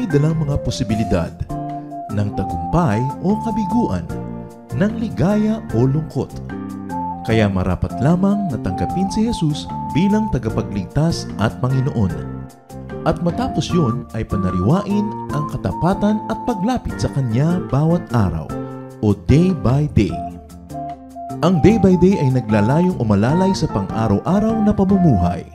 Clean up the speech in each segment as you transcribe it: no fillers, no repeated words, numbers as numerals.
dalang mga posibilidad ng tagumpay o kabiguan, ng ligaya o lungkot. Kaya marapat lamang na tanggapin si Jesus bilang tagapagligtas at Panginoon. At matapos yun ay panariwain ang katapatan at paglapit sa Kanya bawat araw o day by day. Ang day by day ay naglalayong umalalay sa pang-araw-araw na pamumuhay.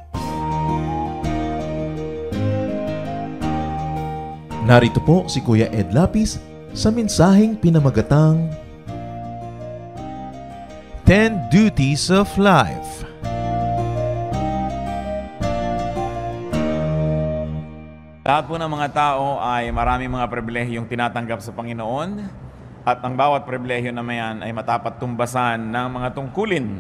Narito po si Kuya Ed Lapis sa mensaheng pinamagatang 10 Duties of Life. Lahat po ng mga tao ay maraming mga pribilehiyong tinatanggap sa Panginoon at ang bawat pribilehyo na mayan ay matapat tumbasan ng mga tungkulin.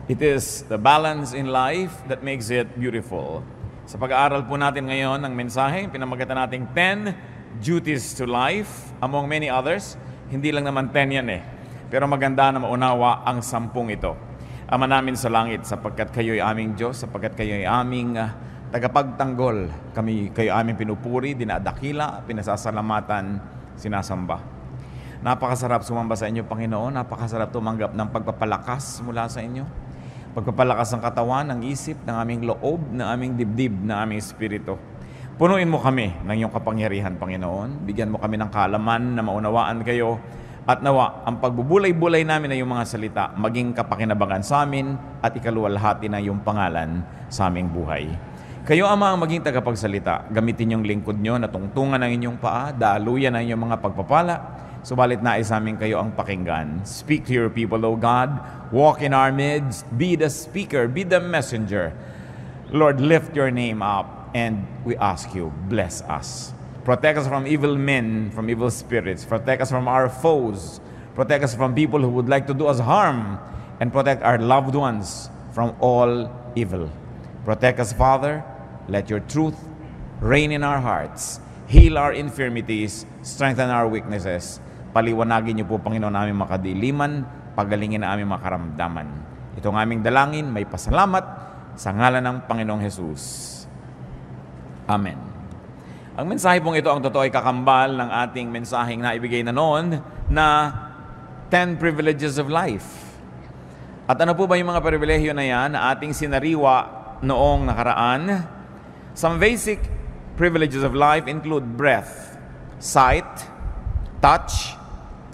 It is the balance in life that makes it beautiful. Sa pag-aaral po natin ngayon ng mensahe, pinamagatan nating 10 duties to life, among many others. Hindi lang naman 10 yan pero maganda na maunawa ang 10 ito. Ama namin sa langit, sapagkat kayo'y aming Diyos, sapagkat kayo'y aming tagapagtanggol, kayo aming pinupuri, dinadakila, pinasasalamatan, sinasamba. Napakasarap sumamba sa inyo, Panginoon. Napakasarap tumanggap ng pagpapalakas mula sa inyo. Pagpapalakas ng katawan, ng isip, ng aming loob, ng aming dibdib, ng aming espiritu. Punuin mo kami ng iyong kapangyarihan, Panginoon. Bigyan mo kami ng kaalaman na maunawaan kayo. At nawa, ang pagbubulay-bulay namin ng iyong mga salita, maging kapakinabangan sa amin at ikaluwalhati ng iyong pangalan sa aming buhay. Kayo, Ama, ang maging tagapagsalita. Gamitin yung lingkod nyo na tungtungan ng inyong paa, daluyan ng inyong mga pagpapala. Subalit nais namin kayo ang pakinggan. Speak to your people, O God. Walk in our midst. Be the speaker. Be the messenger. Lord, lift your name up and we ask you, bless us. Protect us from evil men, from evil spirits. Protect us from our foes. Protect us from people who would like to do us harm. And protect our loved ones from all evil. Protect us, Father. Let your truth reign in our hearts. Heal our infirmities. Strengthen our weaknesses. Paliwanagin niyo po, Panginoon, aming makadiliman, pagalingin na aming makaramdaman. Ito ang aming dalangin, may pasalamat sa ngalan ng Panginoong Jesus. Amen. Ang mensahe pong ito, ang totoo ay kakambal ng ating mensaheng na ibigay na noon na 10 privileges of life. At ano po ba yung mga pribilehyo na yan na ating sinariwa noong nakaraan? Some basic privileges of life include breath, sight, touch,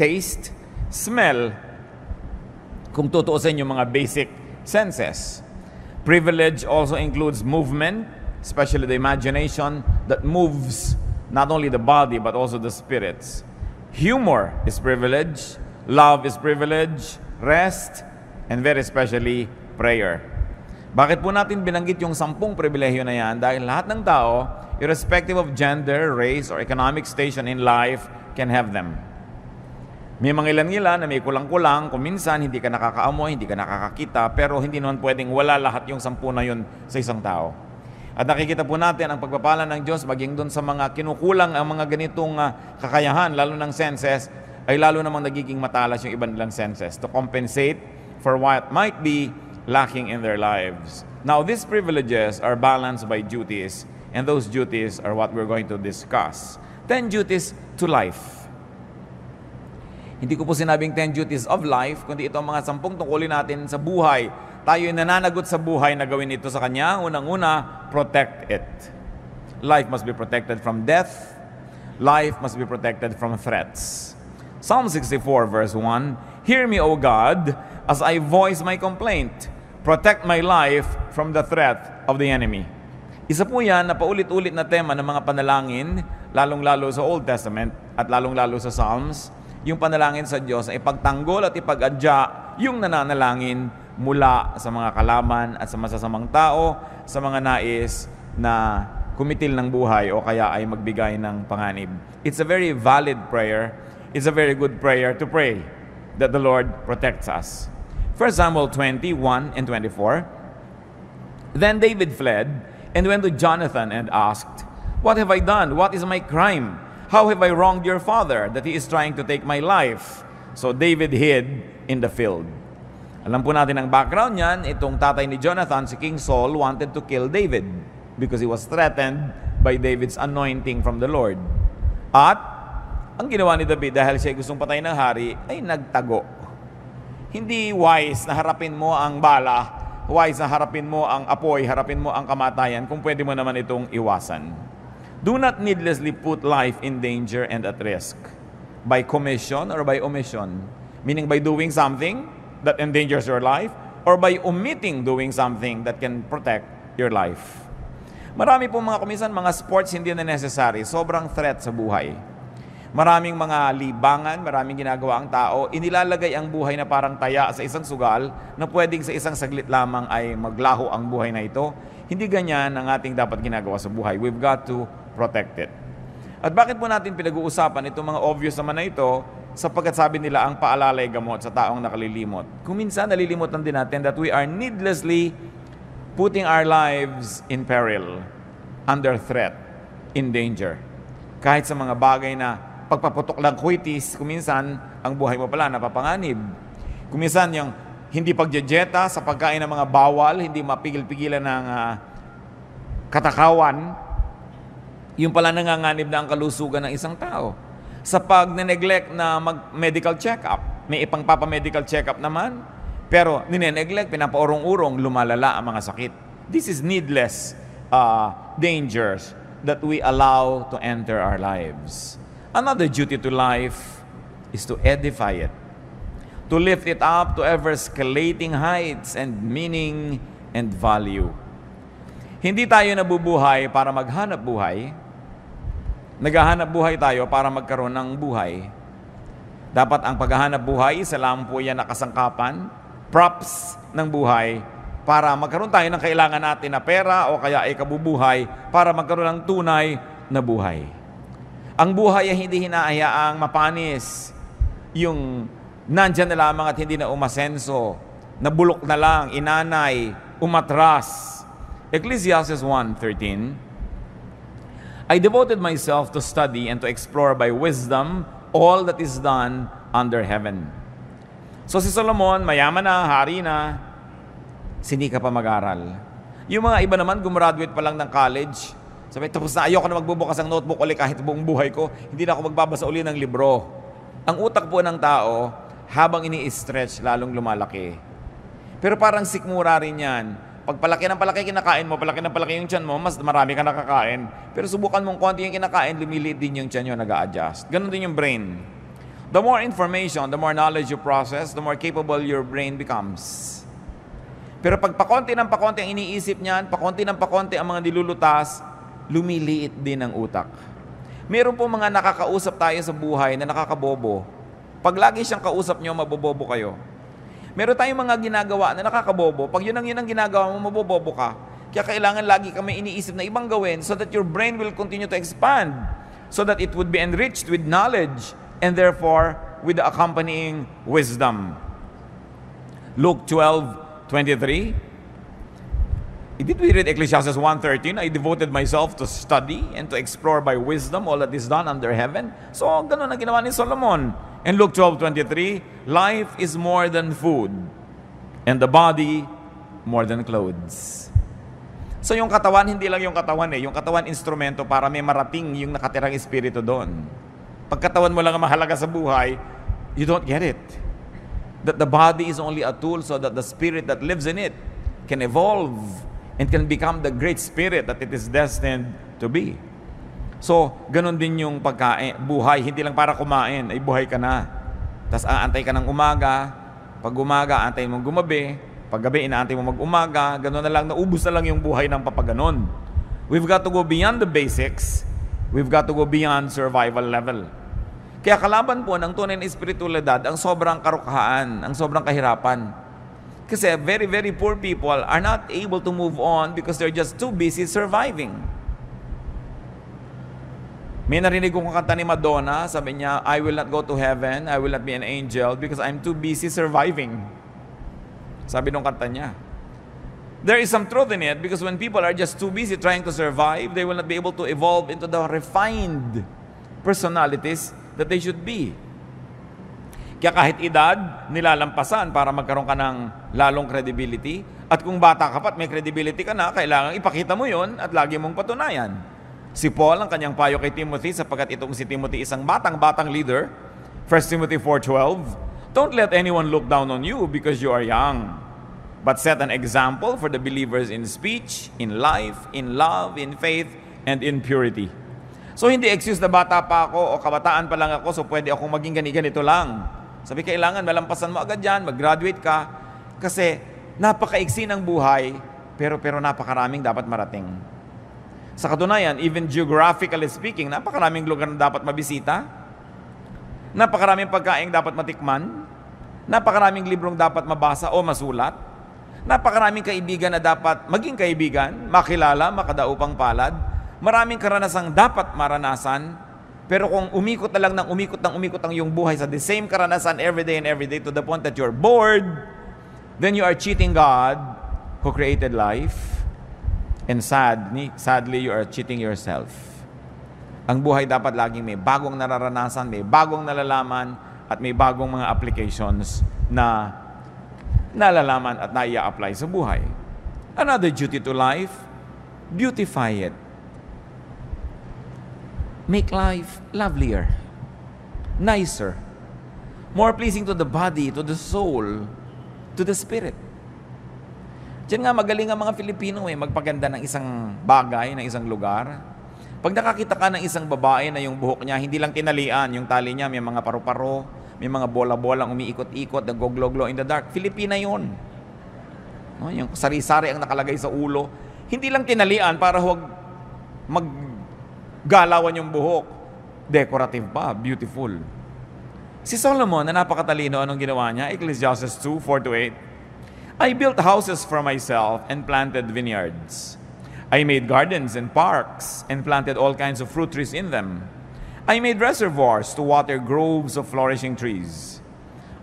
taste, smell, kung tutuusin yung mga basic senses. Privilege also includes movement, especially the imagination that moves not only the body but also the spirits. Humor is privilege, love is privilege, rest, and very especially prayer. Bakit po natin binanggit yung 10 pribilehyo na yan? Dahil lahat ng tao, irrespective of gender, race, or economic station in life, can have them. May mga ilan-ilan na may kulang-kulang, kung minsan hindi ka nakakaamoy, hindi ka nakakakita, pero hindi naman pwedeng wala lahat yung 10 na yun sa isang tao. At nakikita po natin ang pagpapala ng Diyos, maging doon sa mga kinukulang ang mga ganitong kakayahan, lalo ng senses, ay lalo namang nagiging matalas yung ibang nilang senses to compensate for what might be lacking in their lives. Now, these privileges are balanced by duties, and those duties are what we're going to discuss. 10 duties to life. Hindi ko po sinabing 10 duties of life, kundi ito ang mga 10 tungkulin natin sa buhay. Tayo ay nananagot sa buhay na gawin ito sa Kanya. Unang-una, protect it. Life must be protected from death. Life must be protected from threats. Psalm 64 verse 1, Hear me, O God, as I voice my complaint. Protect my life from the threat of the enemy. Isa po yan na paulit-ulit na tema ng mga panalangin, lalong-lalo sa Old Testament at lalong-lalo sa Psalms, yung panalangin sa Diyos ay ipagtanggol at ipag-adya yung nananalangin mula sa mga kalaban at sa masasamang tao, sa mga nais na kumitil ng buhay o kaya ay magbigay ng panganib. It's a very valid prayer. It's a very good prayer to pray that the Lord protects us. 1 Samuel 21 and 24, Then David fled and went to Jonathan and asked, What have I done? What is my crime? How have I wronged your father that he is trying to take my life? So David hid in the field. Alam po natin ang background niyan, itong tatay ni Jonathan, si King Saul, wanted to kill David because he was threatened by David's anointing from the Lord. At ang ginawa ni David dahil siya gustong patayin ng hari ay nagtago. Hindi wise na harapin mo ang bala, wise na harapin mo ang apoy, harapin mo ang kamatayan kung pwede mo naman itong iwasan. Do not needlessly put life in danger and at risk by commission or by omission. Meaning by doing something that endangers your life or by omitting doing something that can protect your life. Marami pong mga kumisan, mga sports hindi na necessary. Sobrang threat sa buhay. Maraming mga libangan, maraming ginagawa ang tao. Inilalagay ang buhay na parang taya sa isang sugal na pwedeng sa isang saglit lamang ay maglaho ang buhay na ito. Hindi ganyan ang ating dapat ginagawa sa buhay. We've got to protect it. At bakit po natin pinag-uusapan itong mga obvious naman na ito? Sapagkat sabi nila ang paalalay gamot sa taong nakalilimot. Kung minsan nalilimutan din natin that we are needlessly putting our lives in peril, under threat, in danger. Kahit sa mga bagay na pagpaputok lang kwitis, kuminsan ang buhay mo pala napapanganib. Kuminsan yung hindi pagjejeta sa pagkain ng mga bawal, hindi mapigil-pigilan ng katakawan, yung pala nanganganib na ang kalusugan ng isang tao. Sa pag-neglect na mag-medical check-up, may ipang-papa-medical check-up naman, pero nine-neglect, pinapaurong-urong, lumalala ang mga sakit. This is needless dangers that we allow to enter our lives. Another duty to life is to edify it, to lift it up to ever-escalating heights and meaning and value. Hindi tayo nabubuhay para maghanap buhay. Naghahanap buhay tayo para magkaroon ng buhay. Dapat ang paghahanap buhay, isa lang po yan na kasangkapan, props ng buhay, para magkaroon tayo ng kailangan natin na pera o kaya ay kabubuhay para magkaroon ng tunay na buhay. Ang buhay ay hindi hinahayaang mapanis, yung nandyan na lamang at hindi na umasenso, nabulok na lang, inanay, umatras. Ecclesiastes 1:13, I devoted myself to study and to explore by wisdom all that is done under heaven. So si Solomon, mayaman na, hari na, sinika pa mag-aral. Yung mga iba naman, gumraduate pa lang ng college, sabi, tapos na, ayoko na magbubukas ng notebook ulit kahit buong buhay ko, hindi na ako magbabasa uli ng libro. Ang utak po ng tao, habang ini-stretch, lalong lumalaki. Pero parang sikmura rin yan. Pag palaki ng palaki kinakain mo, palaki ng palaki yung tiyan mo, mas marami ka nakakain. Pero subukan mong konti yung kinakain, lumiliit din yung tiyan nyo, nag-a-adjust. Ganon din yung brain. The more information, the more knowledge you process, the more capable your brain becomes. Pero pag pakonti ng pakonti ang iniisip niyan, pakonti ng pakonti ang mga nilulutas, lumiliit din ang utak. Meron po mga nakakausap tayo sa buhay na nakakabobo. Pag lagi siyang kausap nyo, mabobobo kayo. Meron tayong mga ginagawa na nakakabobo. Pag yun ang ginagawa mo, mabobobo ka. Kaya kailangan lagi kami iniisip na ibang gawin so that your brain will continue to expand, so that it would be enriched with knowledge and therefore with the accompanying wisdom. Luke 12:23. Did we read Ecclesiastes 1:13? I devoted myself to study and to explore by wisdom all that is done under heaven. So, ganun ang ginawa ni Solomon. In Luke 12:23, life is more than food, and the body more than clothes. So, yung katawan, hindi lang yung katawan Yung katawan, instrumento para may marating yung nakatirang espiritu doon. Pag katawan mo lang ang mahalaga sa buhay, you don't get it. That the body is only a tool so that the spirit that lives in it can evolve and can become the great spirit that it is destined to be. So, ganun din yung pagkain, buhay, hindi lang para kumain, ay buhay ka na. Tapos aantay ka ng umaga, pag umaga, antayin mong gumabi, pag gabi, inaantay mo mag-umaga, ganun na lang, naubos na lang yung buhay ng papaganon. We've got to go beyond the basics, we've got to go beyond survival level. Kaya kalaban po ng tunay na espiritualidad, ang sobrang karukahan, ang sobrang kahirapan. Kasi very, very poor people are not able to move on because they're just too busy surviving. May narinig kong kanta ni Madonna, sabi niya, I will not go to heaven, I will not be an angel because I'm too busy surviving. Sabi nung kanta niya. There is some truth in it because when people are just too busy trying to survive, they will not be able to evolve into the refined personalities that they should be. Kaya kahit edad, nilalampasan para magkaroon ka ng lalong credibility. At kung bata ka pa at may credibility ka na, kailangan ipakita mo yon at lagi mong patunayan. Si Paul, ang kanyang payo kay Timothy, sapagkat itong si Timothy isang batang leader, 1 Timothy 4:12, don't let anyone look down on you because you are young, but set an example for the believers in speech, in life, in love, in faith, and in purity. So hindi excuse na bata pa ako o kabataan pa lang ako, so pwede akong maging ganito lang. Sabi, kailangan malampasan mo agad yan, mag-graduate ka, kasi napakaiksi ng buhay, pero napakaraming dapat marating. Sa katunayan, even geographically speaking, napakaraming lugar na dapat mabisita, napakaraming pagkain dapat matikman, napakaraming librong dapat mabasa o masulat, napakaraming kaibigan na dapat maging kaibigan, makilala, makadaupang palad, maraming karanasang dapat maranasan, pero kung umikot na lang ng umikot ang iyong buhay sa the same karanasan every day to the point that you're bored, then you are cheating God who created life. And sadly, you are cheating yourself. Ang buhay dapat laging may bagong nararanasan, may bagong nalalaman, at may bagong mga applications na nalalaman at naia-apply sa buhay. Another duty to life, beautify it. Make life lovelier, nicer, more pleasing to the body, to the soul, to the spirit. Diyan nga magaling ang mga Filipino magpaganda ng isang bagay, ng isang lugar. Pag nakakita ka ng isang babae na yung buhok niya, hindi lang tinalian, yung tali niya, may mga paru-paro, may mga bola-bolang umiikot-ikot, nag-glow-glow in the dark. Filipina yun. No, yung sari-sari ang nakalagay sa ulo. Hindi lang tinalian para huwag maggalawan yung buhok. Decorative pa, beautiful. Si Solomon na napakatalino, anong ginawa niya? Ecclesiastes 2:4-8. I built houses for myself and planted vineyards. I made gardens and parks and planted all kinds of fruit trees in them. I made reservoirs to water groves of flourishing trees.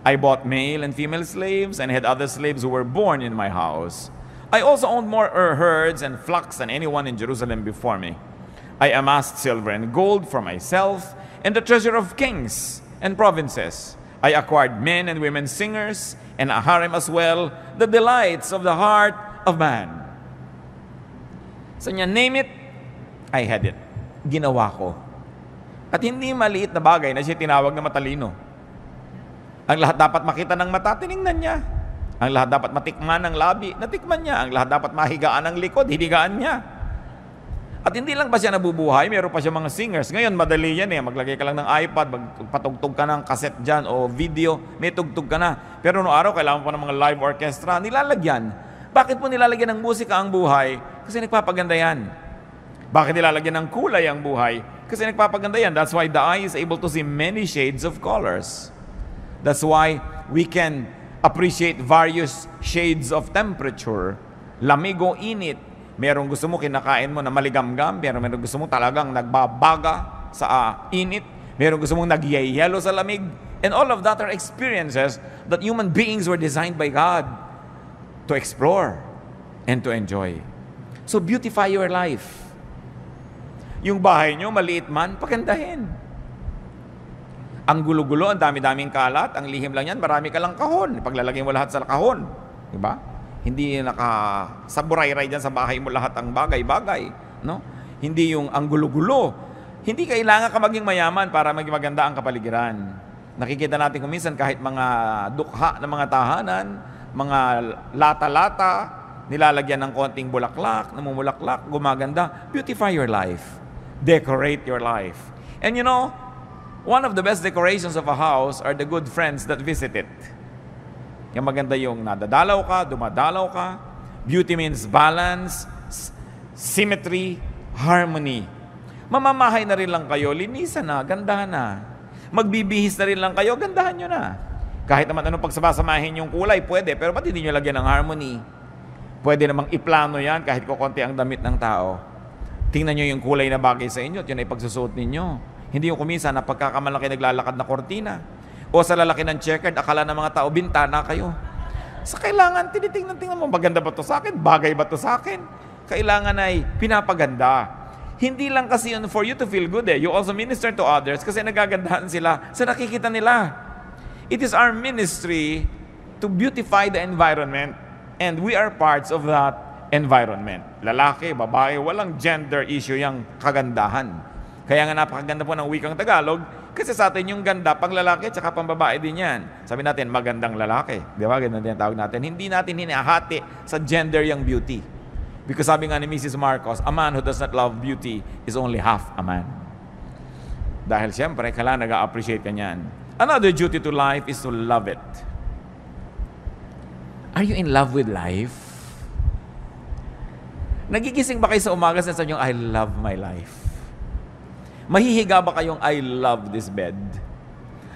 I bought male and female slaves and had other slaves who were born in my house. I also owned more herds and flocks than anyone in Jerusalem before me. I amassed silver and gold for myself and the treasure of kings and provinces. I acquired men and women singers and a harem as well, the delights of the heart of man. So niya, name it, I had it. Ginawa ko. At hindi maliit na bagay na siya tinawag na matalino. Ang lahat dapat makita ng mata, tiningnan niya. Ang lahat dapat matikman ng labi, natikman niya. Ang lahat dapat mahigaan ng likod, hinigaan niya. At hindi lang ba siya nabubuhay, meron pa siya mga singers. Ngayon, madali yan maglagay ka lang ng iPad, magpatugtog ka ng cassette dyan o video, may tugtog ka na. Pero noong araw, kailangan pa ng mga live orchestra, nilalagyan. Bakit po nilalagyan ng musika ang buhay? Kasi nagpapaganda yan. Bakit nilalagyan ng kulay ang buhay? Kasi nagpapaganda yan. That's why the eye is able to see many shades of colors. That's why we can appreciate various shades of temperature. Lamig o init. Merong gusto mo kinakain mo na maligamgam, merong gusto mo talagang nagbabaga sa init, merong gusto mong nagyayelo sa lamig, and all of that are experiences that human beings were designed by God to explore and to enjoy. So beautify your life. Yung bahay nyo, maliit man, pagandahin. Ang gulo-gulo, ang dami-daming kalat, ang lihim lang yan, marami ka lang kahon. Paglalagay mo lahat sa kahon. Diba? Hindi nakasaburay-ray dyan sa bahay mo lahat ang bagay-bagay. No? Hindi yung ang gulo-gulo. Hindi kailangan ka maging mayaman para maging maganda ang kapaligiran. Nakikita natin kung minsan kahit mga dukha ng mga tahanan, mga lata-lata, nilalagyan ng konting bulaklak, namumulaklak, gumaganda. Beautify your life. Decorate your life. And you know, one of the best decorations of a house are the good friends that visit it. Yung maganda yung nadadalaw ka, dumadalaw ka. Beauty means balance, symmetry, harmony. Mamamahay na rin lang kayo, linisan na, gandahan na. Magbibihis na rin lang kayo, gandahan nyo na. Kahit naman anong pagsabasamahin yung kulay, pwede. Pero ba't hindi nyo lagyan ng harmony? Pwede namang iplano yan kahit kukunti ang damit ng tao. Tingnan nyo yung kulay na bagay sa inyo at yun ay pagsusuot ninyo. Hindi yung kumisa na pagkakamalaki naglalakad na kortina. O sa lalaki ng checkered, akala ng mga tao, bintana kayo. Sa kailangan, tinitingnan mo, maganda ba to sa akin? Bagay ba to sa akin? Kailangan ay pinapaganda. Hindi lang kasi yun for you to feel good You also minister to others kasi nagagandahan sila sa nakikita nila. It is our ministry to beautify the environment and we are parts of that environment. Lalaki, babae, walang gender issue yung kagandahan. Kaya nga napakaganda po ng wikang Tagalog, kasi sa atin yung ganda, pang lalaki at saka pang babae din yan. Sabi natin, magandang lalaki. Di ba? Ganun din ang tawag natin. Hindi natin hinahati sa gender yung beauty. Because sabi nga ni Mrs. Marcos, a man who does not love beauty is only half a man. Dahil siyempre, kailangan nag-appreciate ka niyan. Another duty to life is to love it. Are you in love with life? Nagigising ba kayo sa umaga sa sabi niyo, I love my life? Mahihiga ba kayong, I love this bed?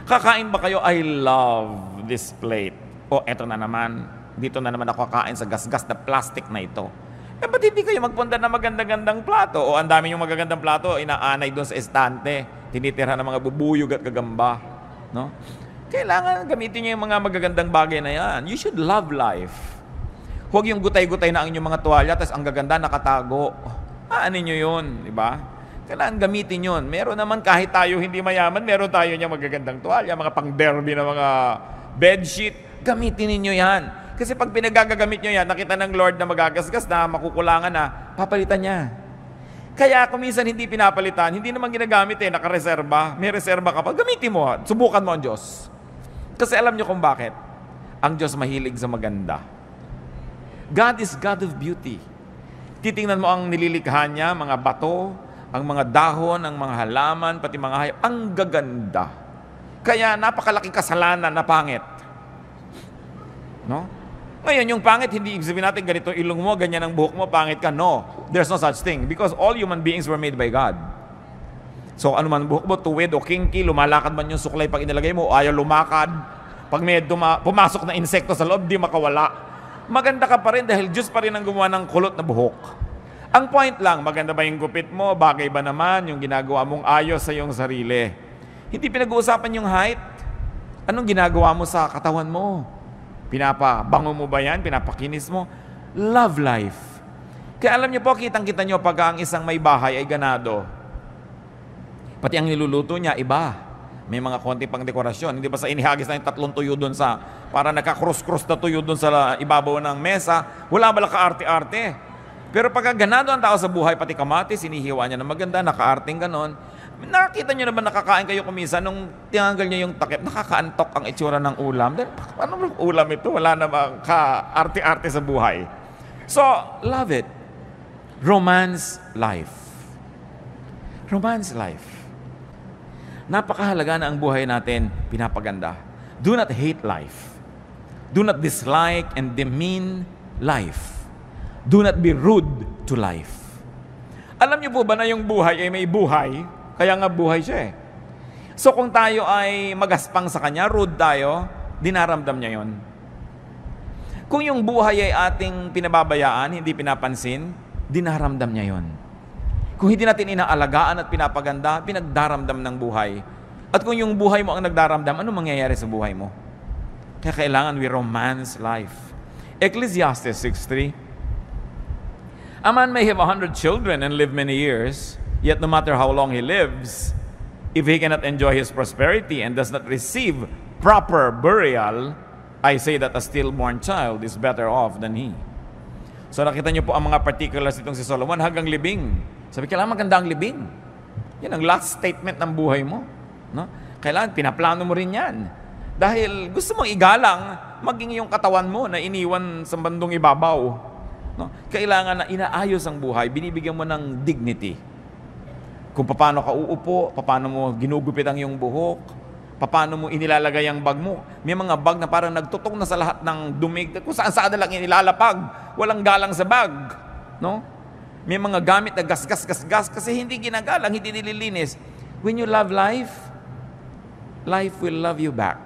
Kakain ba kayo, I love this plate? O eto na naman, dito na naman ako kakain sa gasgas na plastic na ito. Eh, ba't hindi kayo magpunta na magandang-gandang plato? O ang dami yung magagandang plato, inaanay doon sa estante, tinitira ng mga bubuyog at gagamba. No? Kailangan gamitin niyo yung mga magagandang bagay na yan. You should love life. Huwag yung gutay-gutay na ang inyong mga tuwalya, tapos ang gaganda nakatago. Aanin nyo yun, di ba? Kailangan gamitin yun. Meron naman kahit tayo hindi mayaman, meron tayo niya magagandang tuwalya, mga pang-derby na mga bedsheet. Gamitin ninyo yan. Kasi pag pinagagamit nyo yan, nakita ng Lord na magagasgas na, makukulangan na, papalitan niya. Kaya kung minsan hindi pinapalitan, hindi naman ginagamit nakareserba. May reserba ka pa, gamitin mo. Subukan mo ang Diyos. Kasi alam nyo kung bakit. Ang Diyos mahilig sa maganda. God is God of beauty. Titingnan mo ang nililikha niya, mga bato, ang mga dahon, ang mga halaman, pati mga hayop, ang gaganda. Kaya napakalaking kasalanan na pangit. No? Ngayon, yung pangit, hindi ibig sabihin natin ganito ilong mo, ganyan ang buhok mo, pangit ka. No, there's no such thing. Because all human beings were made by God. So, ano man buhok mo, tuwid o kinky, lumalakad man yung suklay pag inilagay mo, o ayaw lumakad. Pag may pumasok na insekto sa loob, di makawala. Maganda ka pa rin dahil Diyos pa rin ang gumawa ng kulot na buhok. Ang point lang, maganda ba yung gupit mo? Bagay ba naman yung ginagawa mong ayos sa iyong sarili? Hindi pinag-uusapan yung height. Anong ginagawa mo sa katawan mo? Pinapabango mo ba yan? Pinapakinis mo? Love life. Kaya alam niyo po, kitang-kita niyo pag ang isang may bahay ay ganado. Pati ang niluluto niya, iba. May mga konti pang dekorasyon. Hindi ba sa inihagis na yung 3 tuyo doon sa, para naka-cross-cross na tuyo doon sa ibabaw ng mesa, wala ba ka-arte-arte? Pero pagka ganado ang tao sa buhay, pati kamatis, sinihiwa niya na maganda, naka-arting ganon. Nakita niyo naman nakakain kayo kumisa, nung tinanggal niya yung takip, nakakaantok ang itsura ng ulam. Ano ulam ito? Wala namang ka-arte-arte sa buhay. So, love it. Romance life. Romance life. Napakahalaga na ang buhay natin pinapaganda. Do not hate life. Do not dislike and demean life. Do not be rude to life. Alam niyo po ba na yung buhay ay may buhay? Kaya nga buhay siya eh. So kung tayo ay magaspang sa Kanya, rude tayo, dinaramdam niya yon. Kung yung buhay ay ating pinababayaan, hindi pinapansin, dinaramdam niya yon. Kung hindi natin inaalagaan at pinapaganda, pinagdaramdam ng buhay. At kung yung buhay mo ang nagdaramdam, ano mangyayari sa buhay mo? Kaya kailangan we romance life. Ecclesiastes 6:3. A man may have 100 children and live many years, yet no matter how long he lives, if he cannot enjoy his prosperity and does not receive proper burial, I say that a stillborn child is better off than he. So nakita niyo po ang mga particulars itong si Solomon hanggang libing. Sabi, kailangan maganda ang libing. Yan ang last statement ng buhay mo. No? Kailangan pinaplano mo rin yan. Dahil gusto mong igalang, maging yung katawan mo na iniwan sa bandong ibabaw. No? Kailangan na inaayos ang buhay, binibigyan mo ng dignity. Kung paano ka uupo, paano mo ginugupit ang iyong buhok, paano mo inilalagay ang bag mo. May mga bag na parang nagtutong na sa lahat ng dumig, kung saan-saan na lang inilalapag, walang galang sa bag. No? May mga gamit na gas kasi hindi ginagalang, hindi nililinis. When you love life, life will love you back.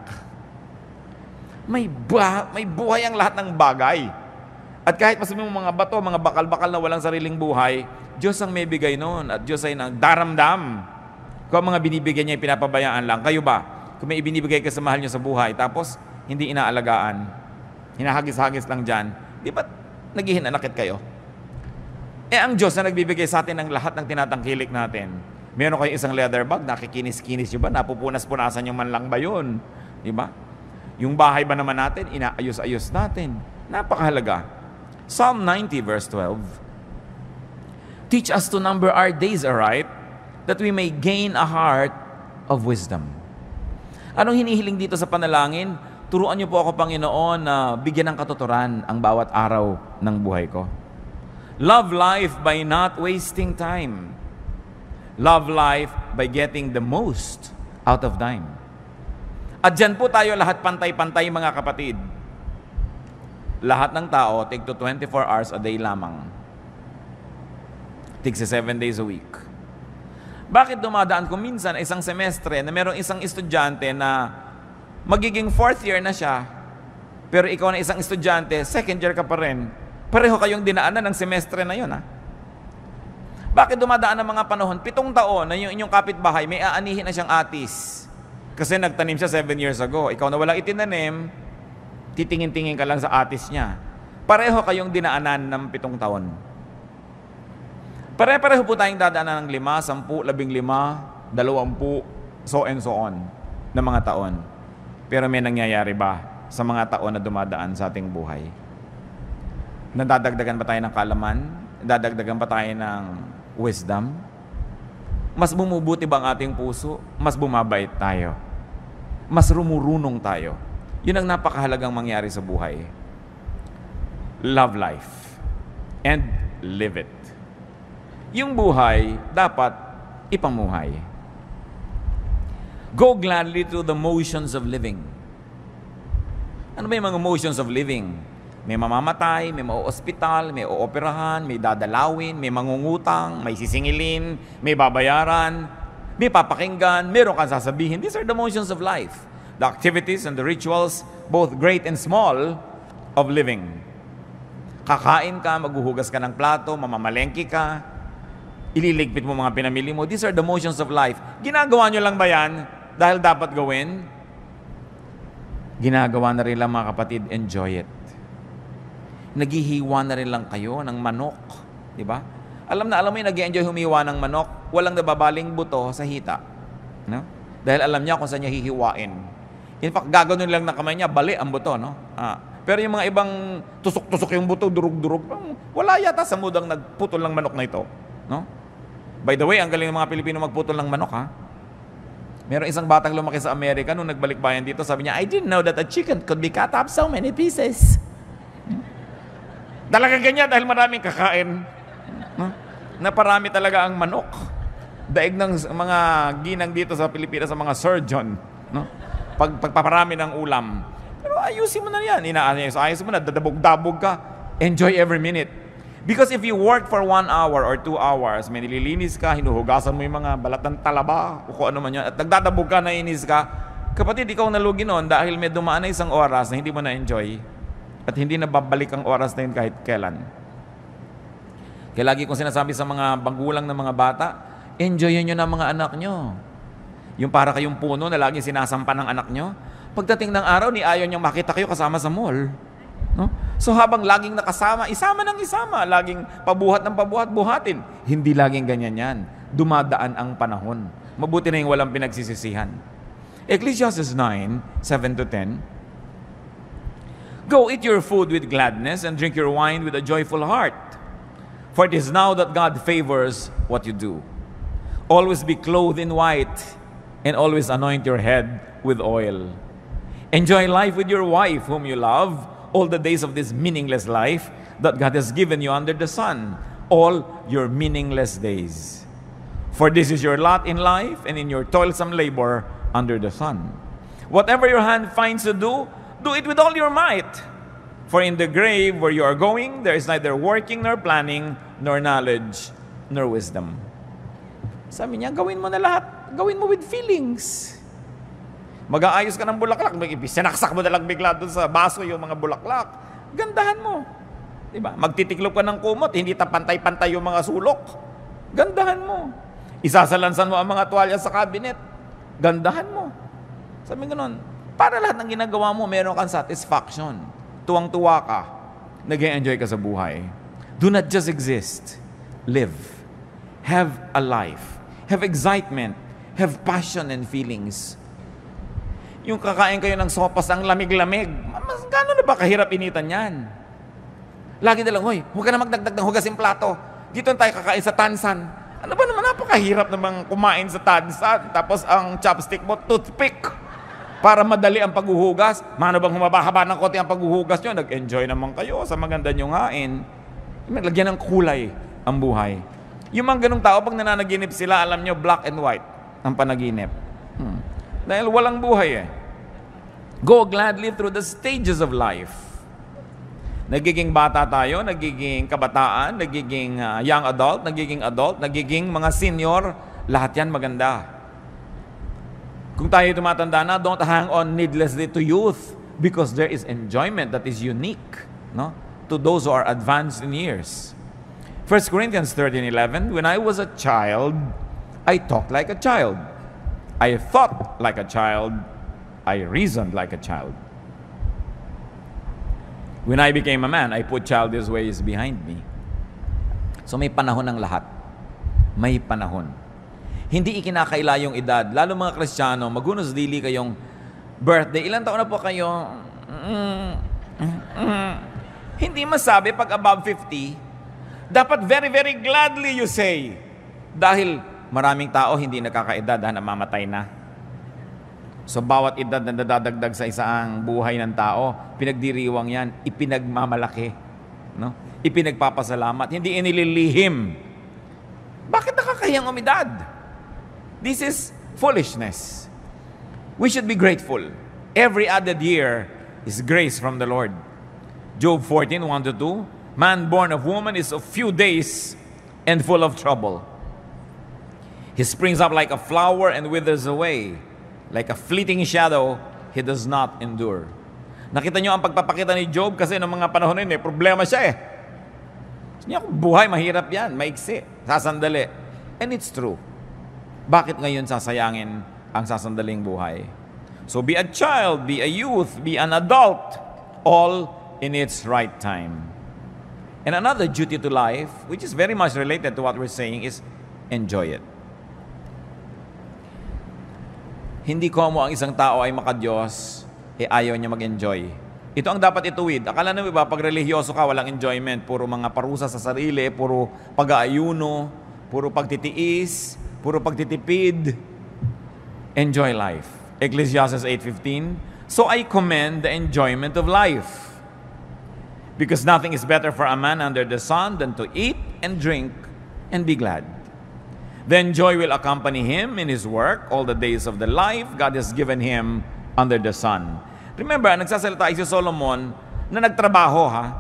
May buhay ang lahat ng bagay. At kahit masabi mo mga bato, mga bakal-bakal na walang sariling buhay, Diyos ang may bigay noon at Diyos ay nagdaramdam. Kung mga binibigyan niya, pinapabayaan lang. Kayo ba? Kung may ibinibigay ka sa mahal niyo sa buhay, tapos hindi inaalagaan, hinahagis-hagis lang dyan, di ba naghihinanakit kayo? Eh ang Diyos na nagbibigay sa atin ng lahat ng tinatangkilik natin. Meron kayong isang leather bag, nakikinis-kinis nyo ba? Napupunas-punasan nyo man lang ba yun? Di ba? Yung bahay ba naman natin, inaayos-ayos natin. Napakahalaga. Psalm 90 verse 12, teach us to number our days aright, that we may gain a heart of wisdom. Anong hinihiling dito sa panalangin? Turuan niyo po ako, Panginoon, na bigyan ng katuturan ang bawat araw ng buhay ko. Love life by not wasting time. Love life by getting the most out of time. At dyan po tayo lahat pantay-pantay, mga kapatid. Lahat ng tao, tig to 24 hours a day lamang. Tig 7 days a week. Bakit dumadaan ko minsan isang semestre na merong isang estudyante na magiging 4th year na siya, pero ikaw na isang estudyante, 2nd year ka pa rin, pareho kayong dinaanan ng semestre na yun, ha? Bakit dumadaan ng mga panahon, 7 taon na yung inyong kapitbahay, may aanihin na siyang atis? Kasi nagtanim siya 7 years ago. Ikaw na walang itinanim, titingin-tingin ka lang sa atis niya. Pareho kayong dinaanan ng 7 taon. Pare-pareho po tayong dadaanan ng 5, 10, 15, 20, so and so on, na mga taon. Pero may nangyayari ba sa mga taon na dumadaan sa ating buhay? Nadadagdagan ba tayo ng kaalaman? Nadadagdagan ba tayo ng wisdom? Mas bumubuti ba ang ating puso? Mas bumabait tayo? Mas rumurunong tayo? Yun ang napakahalagang mangyari sa buhay. Love life and live it. Yung buhay, dapat ipamuhay. Go gladly through the motions of living. Ano ba yung mga motions of living? May mamamatay, may mauospital, may ooperahan, may dadalawin, may mangungutang, may sisingilin, may babayaran, may papakinggan, meron kang sasabihin. These are the motions of life. The activities and the rituals, both great and small, of living. Kakain ka, maghuhugas ka ng plato, mamamalengke ka, ililigpit mo mga pinamili mo. These are the motions of life. Ginagawa nyo lang ba yan dahil dapat gawin? Ginagawa na rin lang, mga kapatid, enjoy it. Naghihiwa na rin lang kayo ng manok. Di ba? Alam mo yung nag-enjoy humiwa ng manok, walang nababaling buto sa hita. No? Dahil alam niya kung saan niya hihiwain. In fact, gagawin lang na kamay niya, bali ang buto. No? Pero yung mga ibang tusok-tusok yung buto, durug-durug, wala yata sa mudang nagputol ng manok na ito. No? By the way, ang galing ng mga Pilipino magputol ng manok, ha? Meron isang batang lumaki sa Amerika nung nagbalik bayan dito, sabi niya, I didn't know that a chicken could be cut up so many pieces. Talagang ganyan dahil maraming kakain. No? Naparami talaga ang manok. Daig ng mga ginang dito sa Pilipinas sa mga surgeon. No? Pagpaparami ng ulam. Pero ayusin mo na yan. Ayusin mo na, dadabog-dabog ka. Enjoy every minute. Because if you work for 1 hour or 2 hours, may nililinis ka, hinuhugasan mo yung mga balat ng talaba, o kung ano man yun, at nagdadabog ka, nainis ka, kapatid, ikaw nalugi nun dahil may dumaan na isang oras na hindi mo na-enjoy at hindi na babalik ang oras na yun kahit kailan. Kaya lagi kong sinasabi sa mga magulang ng mga bata, enjoyin nyo na mga anak nyo. Yung para kayong puno na laging sinasampa ng anak nyo, pagdating ng araw, ni ayaw niyang makita kayo kasama sa mall. No? So habang laging nakasama, isama ng isama, laging pabuhat ng pabuhat, buhatin. Hindi laging ganyan yan. Dumadaan ang panahon. Mabuti na yung walang pinagsisisihan. Ecclesiastes 9, 7-10, go eat your food with gladness and drink your wine with a joyful heart. For it is now that God favors what you do. Always be clothed in white and always anoint your head with oil. Enjoy life with your wife whom you love, all the days of this meaningless life that God has given you under the sun, all your meaningless days. For this is your lot in life and in your toilsome labor under the sun. Whatever your hand finds to do, do it with all your might. For in the grave where you are going, there is neither working nor planning, nor knowledge, nor wisdom. Sabi niya, gawin mo na lahat. Gawin mo with feelings. Mag-aayos ka ng bulaklak, sinaksak mo na lang bigla doon sa baso yung mga bulaklak. Gandahan mo. Diba? Magtitiklop ka ng kumot, hindi pantay-pantay yung mga sulok. Gandahan mo. Isasalansan mo ang mga tuwalya sa cabinet. Gandahan mo. Sabi gano'n, para lahat ng ginagawa mo, meron kang satisfaction. Tuwang-tuwa ka. Nag-enjoy ka sa buhay. Do not just exist. Live. Have a life. Have excitement. Have passion and feelings. Yung kakain kayo ng sopas ang lamig-lamig, mas gano'n na ba kahirap initan yan? Lagi na lang, hoy, huwag ka na magdagdag ng hugas yung plato. Dito tayo kakain sa tansan. Ano ba naman, napakahirap namang kumain sa tansan. Tapos ang chopstick mo, toothpick. Para madali ang paghuhugas. Mano bang humaba-haba ng konti ang paghuhugas nyo? Nag-enjoy naman kayo sa maganda nyong hain. Lagyan ng kulay ang buhay. Yung mga ganong tao, pag nananaginip sila, alam nyo, black and white ang panaginip. Dahil walang buhay eh. Go gladly through the stages of life. Nagiging bata tayo, nagiging kabataan, nagiging young adult, nagiging mga senior, lahat yan maganda. Kung tayo tumatanda na, don't hang on needlessly to youth because there is enjoyment that is unique, no, to those who are advanced in years. 1 Corinthians 13:11, when I was a child, I talked like a child. I thought like a child. I reasoned like a child. When I became a man, I put childish ways behind me. So may panahon ng lahat. May panahon. Hindi ikinakaila yung edad. Lalo mga Kristiyano, magunos dili kayong birthday. Ilan taon na po kayo? Hindi masabi pag above 50. Dapat very, very gladly you say. Dahil maraming tao hindi nakakaedad na mamatay na. So bawat edad na nadadagdag sa isang buhay ng tao, pinagdiriwang yan, ipinagmamalaki, no? Ipinagpapasalamat, hindi inililihim. Bakit nakakahiyang umidad? This is foolishness. We should be grateful. Every added year is grace from the Lord. Job 14:1-2, man born of woman is of few days and full of trouble. He springs up like a flower and withers away. Like a fleeting shadow, he does not endure. Nakita nyo ang pagpapakita ni Job kasi noong mga panahon na yun, problema siya eh. Niya, buhay, mahirap yan, maiksi, sasandali. And it's true. Bakit ngayon sasayangin ang sasandaling buhay? So be a child, be a youth, be an adult, all in its right time. And another duty to life, which is very much related to what we're saying, is enjoy it. Hindi komo ang isang tao ay makadiyos, ayaw niya mag-enjoy. Ito ang dapat ituwid. Akala nyo ba, pag religyoso ka, walang enjoyment. Puro mga parusa sa sarili, puro pag-aayuno, puro pagtitiis, puro pagtitipid. Enjoy life. Ecclesiastes 8:15, so I commend the enjoyment of life. Because nothing is better for a man under the sun than to eat and drink and be glad. Then joy will accompany him in his work all the days of the life God has given him under the sun. Remember, nagsasalita si Solomon na nagtrabaho ha.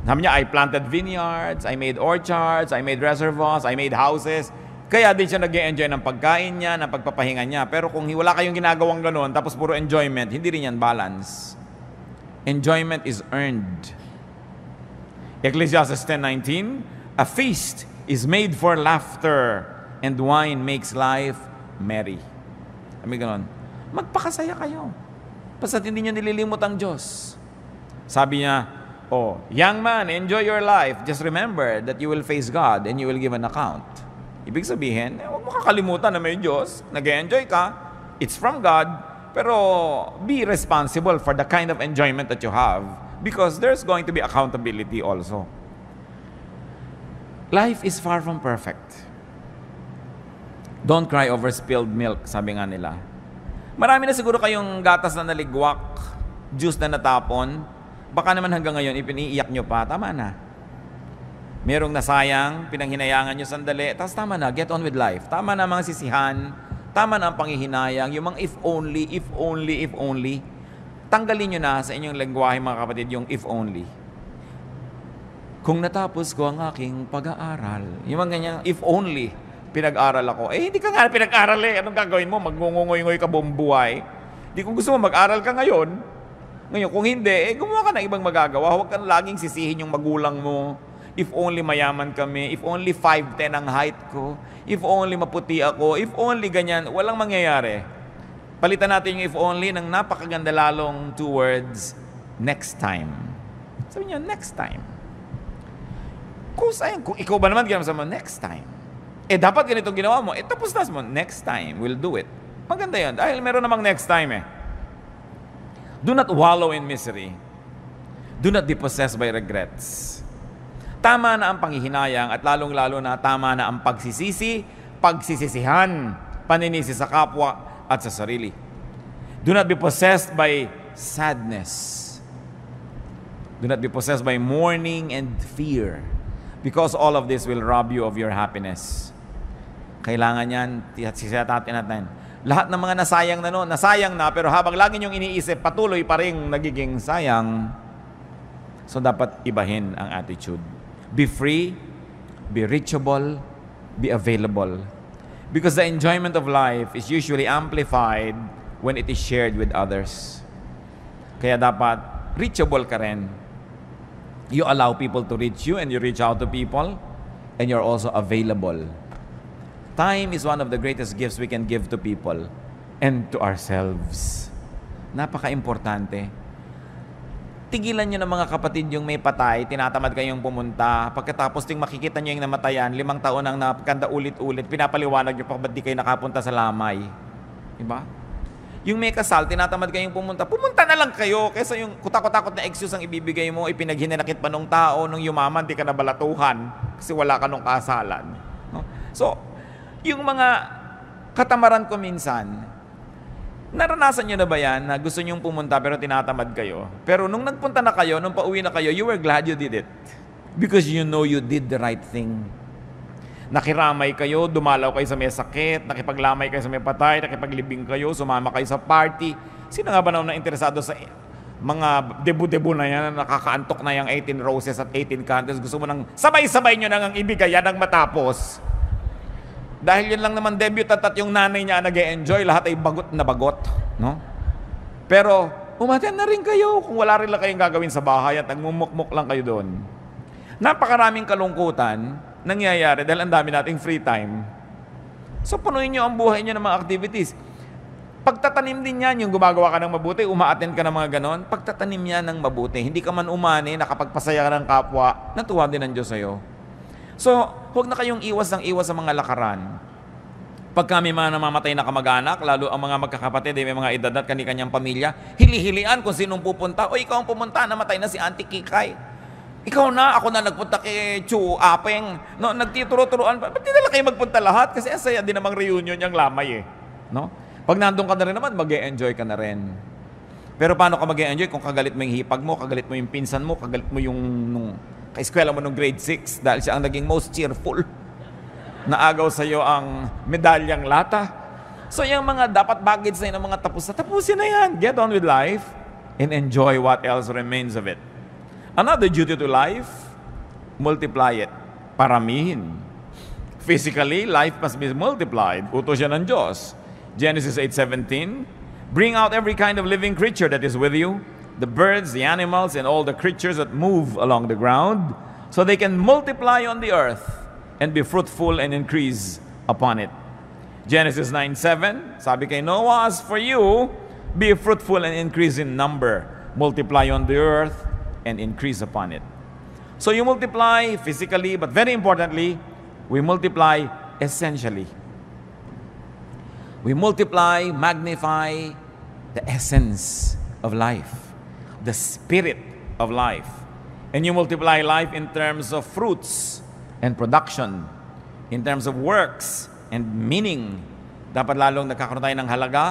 Sabi niya, I planted vineyards, I made orchards, I made reservoirs, I made houses. Kaya din siya nag-enjoy ng pagkain niya, ng pagpapahinga niya. Pero kung wala kayong ginagawang gano'n, tapos puro enjoyment, hindi rin yan balance. Enjoyment is earned. Ecclesiastes 10:19, a feast is made for laughter, and wine makes life merry. Sabi ganon, magpakasaya kayo. Basta hindi nyo nililimot ang Diyos. Sabi niya, oh, young man, enjoy your life. Just remember that you will face God and you will give an account. Ibig sabihin, huwag mo kakalimutan na may Diyos. Nag-enjoy ka. It's from God. Pero be responsible for the kind of enjoyment that you have because there's going to be accountability also. Life is far from perfect. Don't cry over spilled milk, sabi nga nila. Marami na siguro kayong gatas na naligwak, juice na natapon. Baka naman hanggang ngayon, ipiniiyak nyo pa. Tama na. Merong nasayang, pinanghinayangan nyo sandali. Tapos tama na, get on with life. Tama na mga sisihan. Tama na ang panghihinayang. Yung mga if only, if only, if only. Tanggalin nyo na sa inyong lengguwahe mga kapatid yung if only. Kung natapos ko ang aking pag-aaral. Yung mga ganyan, if only, pinag-aral ako. Hindi ka nga pinag-aral eh. Anong gagawin mo? Magngungungoy-ngoy ka buong buhay. Di kung gusto mo mag-aral ka ngayon. Ngayon, kung hindi, gumawa ka ng ibang magagawa. Huwag kang laging sisihin yung magulang mo. If only mayaman kami. If only 5'10" ang height ko. If only maputi ako. If only ganyan. Walang mangyayari. Palitan natin yung if only ng napakaganda lalong 2 words, next time. Sabi niya, next time. Kung ikaw ba naman ginawa mo, next time. Dapat ganitong ginawa mo. Tapos na mo, next time, we'll do it. Maganda yan. Dahil meron namang next time eh. Do not wallow in misery. Do not be possessed by regrets. Tama na ang panghihinayang at lalong-lalo na tama na ang pagsisisi, pagsisisihan, paninisi sa kapwa at sa sarili. Do not be possessed by sadness. Do not be possessed by mourning and fear, because all of this will rob you of your happiness. Kailangan yan, sisitatin natin. Lahat ng mga nasayang na noon, nasayang na, pero habang lagi niyong iniisip, patuloy pa rin nagiging sayang. So dapat ibahin ang attitude. Be free, be reachable, be available. Because the enjoyment of life is usually amplified when it is shared with others. Kaya dapat reachable ka rin. You allow people to reach you and you reach out to people and you're also available. Time is one of the greatest gifts we can give to people and to ourselves. Napaka-importante. Tigilan nyo ng mga kapatid yung may patay, tinatamad kayong pumunta, pagkatapos ting makikita nyo yung namatayan, 5 taon ang napakanda ulit-ulit, pinapaliwanag nyo pa ba't di kayo nakapunta sa lamay. Diba? Yung may kasal, tinatamad kayong pumunta na lang kayo, kaysa yung kutakot-takot na excuse ang ibibigay mo, ipinaghinanakit pa nung tao, nung yumaman, di ka nabalatuhan, kasi wala ka nung kasalan. No? So, yung mga katamaran ko minsan, naranasan nyo na ba yan na gusto nyong pumunta pero tinatamad kayo? Pero nung nagpunta na kayo, nung pauwi na kayo, you were glad you did it. Because you know you did the right thing. Nakiramay kayo, dumalaw kayo sa may sakit, nakipaglamay kayo sa may patay, nakipaglibing kayo, sumama kayo sa party. Sino nga ba na interesado sa mga debu-debu na yan, nakakaantok na yung 18 roses at 18 candles? Gusto mo nang sabay-sabay nyo nang ibigay yan ang matapos. Dahil yun lang naman debut at yung nanay niya nag-e-enjoy, lahat ay bagot na bagot. No? Pero, umaten na rin kayo kung wala rin lang kayong gagawin sa bahay at nagmumukmuk lang kayo doon. Napakaraming kalungkutan nangyayari dahil ang dami nating free time. So, punuin nyo ang buhay nyo ng mga activities. Pagtatanim din yan, yung gumagawa ka ng mabuti, umaattend ka ng mga ganon, pagtatanim yan ng mabuti. Hindi ka man umani, nakapagpasaya ka ng kapwa, natuwa din ang Diyos sa'yo. So, huwag na kayong iwas sa mga lakaran. Pag kami mga namamatay na kamag-anak, lalo ang mga magkakapatid, may mga edad at kani-kanyang pamilya, hili-hilian kung sinong pupunta. O ikaw ang pumunta, namatay na si Auntie Kikay. Ikaw na, ako na nagpunta kay Chu Apeng. No, nagtituro-turuan. Ba't di nila kayo magpunta lahat? Kasi asaya din namang reunion yung lamay eh. No? Pag nandun ka na rin naman, mag-e-enjoy ka na rin. Pero paano ka mag-e-enjoy kung kagalit mo yung hipag mo, kagalit mo yung pinsan mo, kagalit mo yung kaeskwela mo nung grade 6 dahil siya ang naging most cheerful. Naagaw sa iyo ang medalyang lata. So yung mga dapat baggage na yun, ng mga tapusin na yan. Get on with life and enjoy what else remains of it. Another duty to life, multiply it. Paramihin. Physically, life must be multiplied. Utos yan ng Diyos. Genesis 8:17, bring out every kind of living creature that is with you, the birds, the animals, and all the creatures that move along the ground, so they can multiply on the earth and be fruitful and increase upon it. Genesis 9:7, sabi kay Noah, as for you, be fruitful and increase in number, multiply on the earth and increase upon it. So you multiply physically, but very importantly, we multiply essentially. We multiply, magnify the essence of life, the spirit of life. And you multiply life in terms of fruits and production, in terms of works and meaning. Dapat lalong nagkakaroon tayo ng halaga,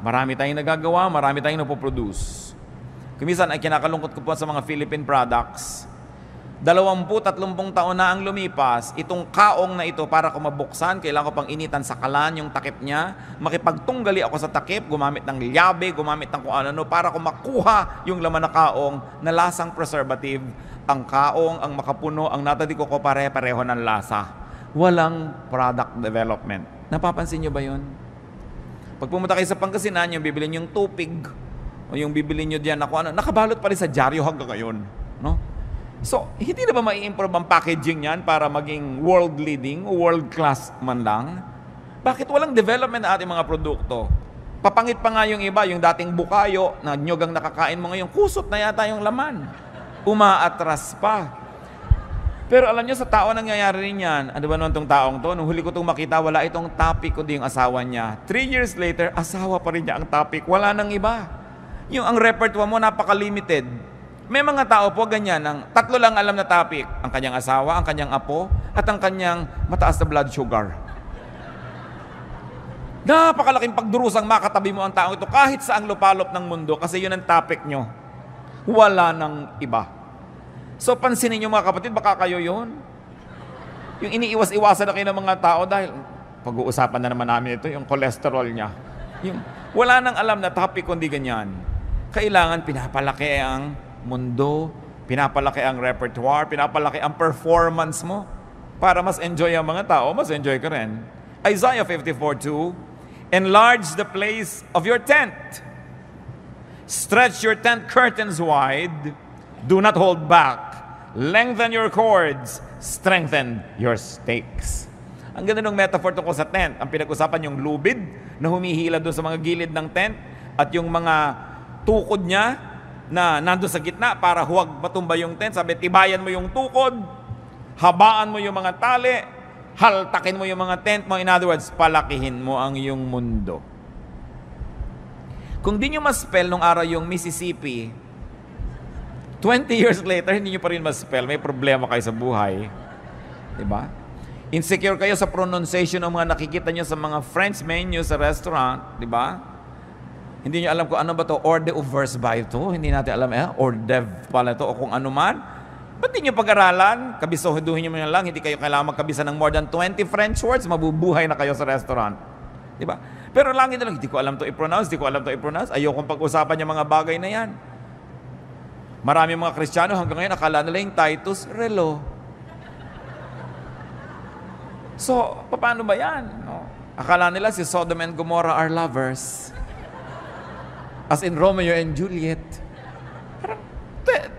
marami tayong nagagawa, marami tayong napoproduce. Kumisan ay kinakalungkot ko po sa mga Philippine products. 20-30 taon na ang lumipas, itong kaong na ito para ko mabuksan, kailangan ko pang initan sa kalan yung takip niya, makipagtunggali ako sa takip, gumamit ng liyabe, gumamit ng kung ano, para ko makuha yung laman na kaong na lasang preservative. Ang kaong, ang makapuno, ang natadiko ko pare-pareho ng lasa. Walang product development. Napapansin nyo ba yun? Pag pumunta kayo sa Pangasinan, yung bibili nyo yung tupig, o yung bibili nyo diyan na kung ano, nakabalot pa rin sa dyaryo hanggang ngayon. No? So, hindi na ba mai-improve ang packaging yan para maging world-leading o world-class man lang? Bakit walang development na ating mga produkto? Papangit pa nga yung iba, yung dating bukayo na nyugang nakakain mo ngayon, kusot na yata yung laman. Umaatras pa. Pero alam nyo, sa tao nangyayari rin yan. Ano ba naman itong taong to? Nung huli ko itong makita, wala itong topic, kundi yung asawa niya. 3 years later, asawa pa rin niya ang topic. Wala nang iba. Yung ang repertoire mo, napaka-limited. May mga tao po ganyan, tatlo lang alam na topic, ang kanyang asawa, ang kanyang apo, at ang kanyang mataas na blood sugar. Napakalaking pagdurusang makatabi mo ang tao ito kahit saang lupalop ng mundo kasi yun ang topic nyo. Wala nang iba. So pansinin nyo mga kapatid, baka kayo yun. Yung iniiwas-iwasan na kayo ng mga tao dahil pag-uusapan na naman namin ito, yung cholesterol niya. Yung, wala nang alam na topic kundi ganyan. Kailangan pinapalaki ang mundo, pinapalaki ang repertoire, pinapalaki ang performance mo para mas enjoy ang mga tao, mas enjoy ka rin. Isaiah 54:2, enlarge the place of your tent. Stretch your tent curtains wide. Do not hold back. Lengthen your cords. Strengthen your stakes. Ang ganda ng metaphor tungkol sa tent. Ang pinag-usapan yung lubid na humihila doon sa mga gilid ng tent at yung mga tukod niya na nandun sa gitna para huwag matumba yung tent. Sabi, tibayan mo yung tukod, habaan mo yung mga tali, haltakin mo yung mga tent mo. In other words, palakihin mo ang iyong mundo. Kung di nyo ma-spell nung araw yung Mississippi, 20 years later, hindi nyo pa rin ma-spell. May problema kayo sa buhay. Diba? Insecure kayo sa pronunciation ng mga nakikita nyo sa mga French menu sa restaurant. Diba? Hindi nyo alam kung ano ba to, hors d'oeuvres ba ito? Hindi natin alam, hors d'oeuvre pala ito o kung ano man. Ba't di nyo pag-aralan? Kabisohiduhin nyo lang, hindi kayo kailangan magkabisa ng more than 20 French words, mabubuhay na kayo sa restaurant. Diba? Pero lagi na lang, hindi ko alam to i-pronounce, ayokong pag-usapan yung mga bagay na yan. Marami mga Kristiyano hanggang ngayon, akala nila yung Titus Relo. So, paano ba yan? No? Akala nila si Sodom and Gomorrah are lovers. As in Romeo and Juliet. Parang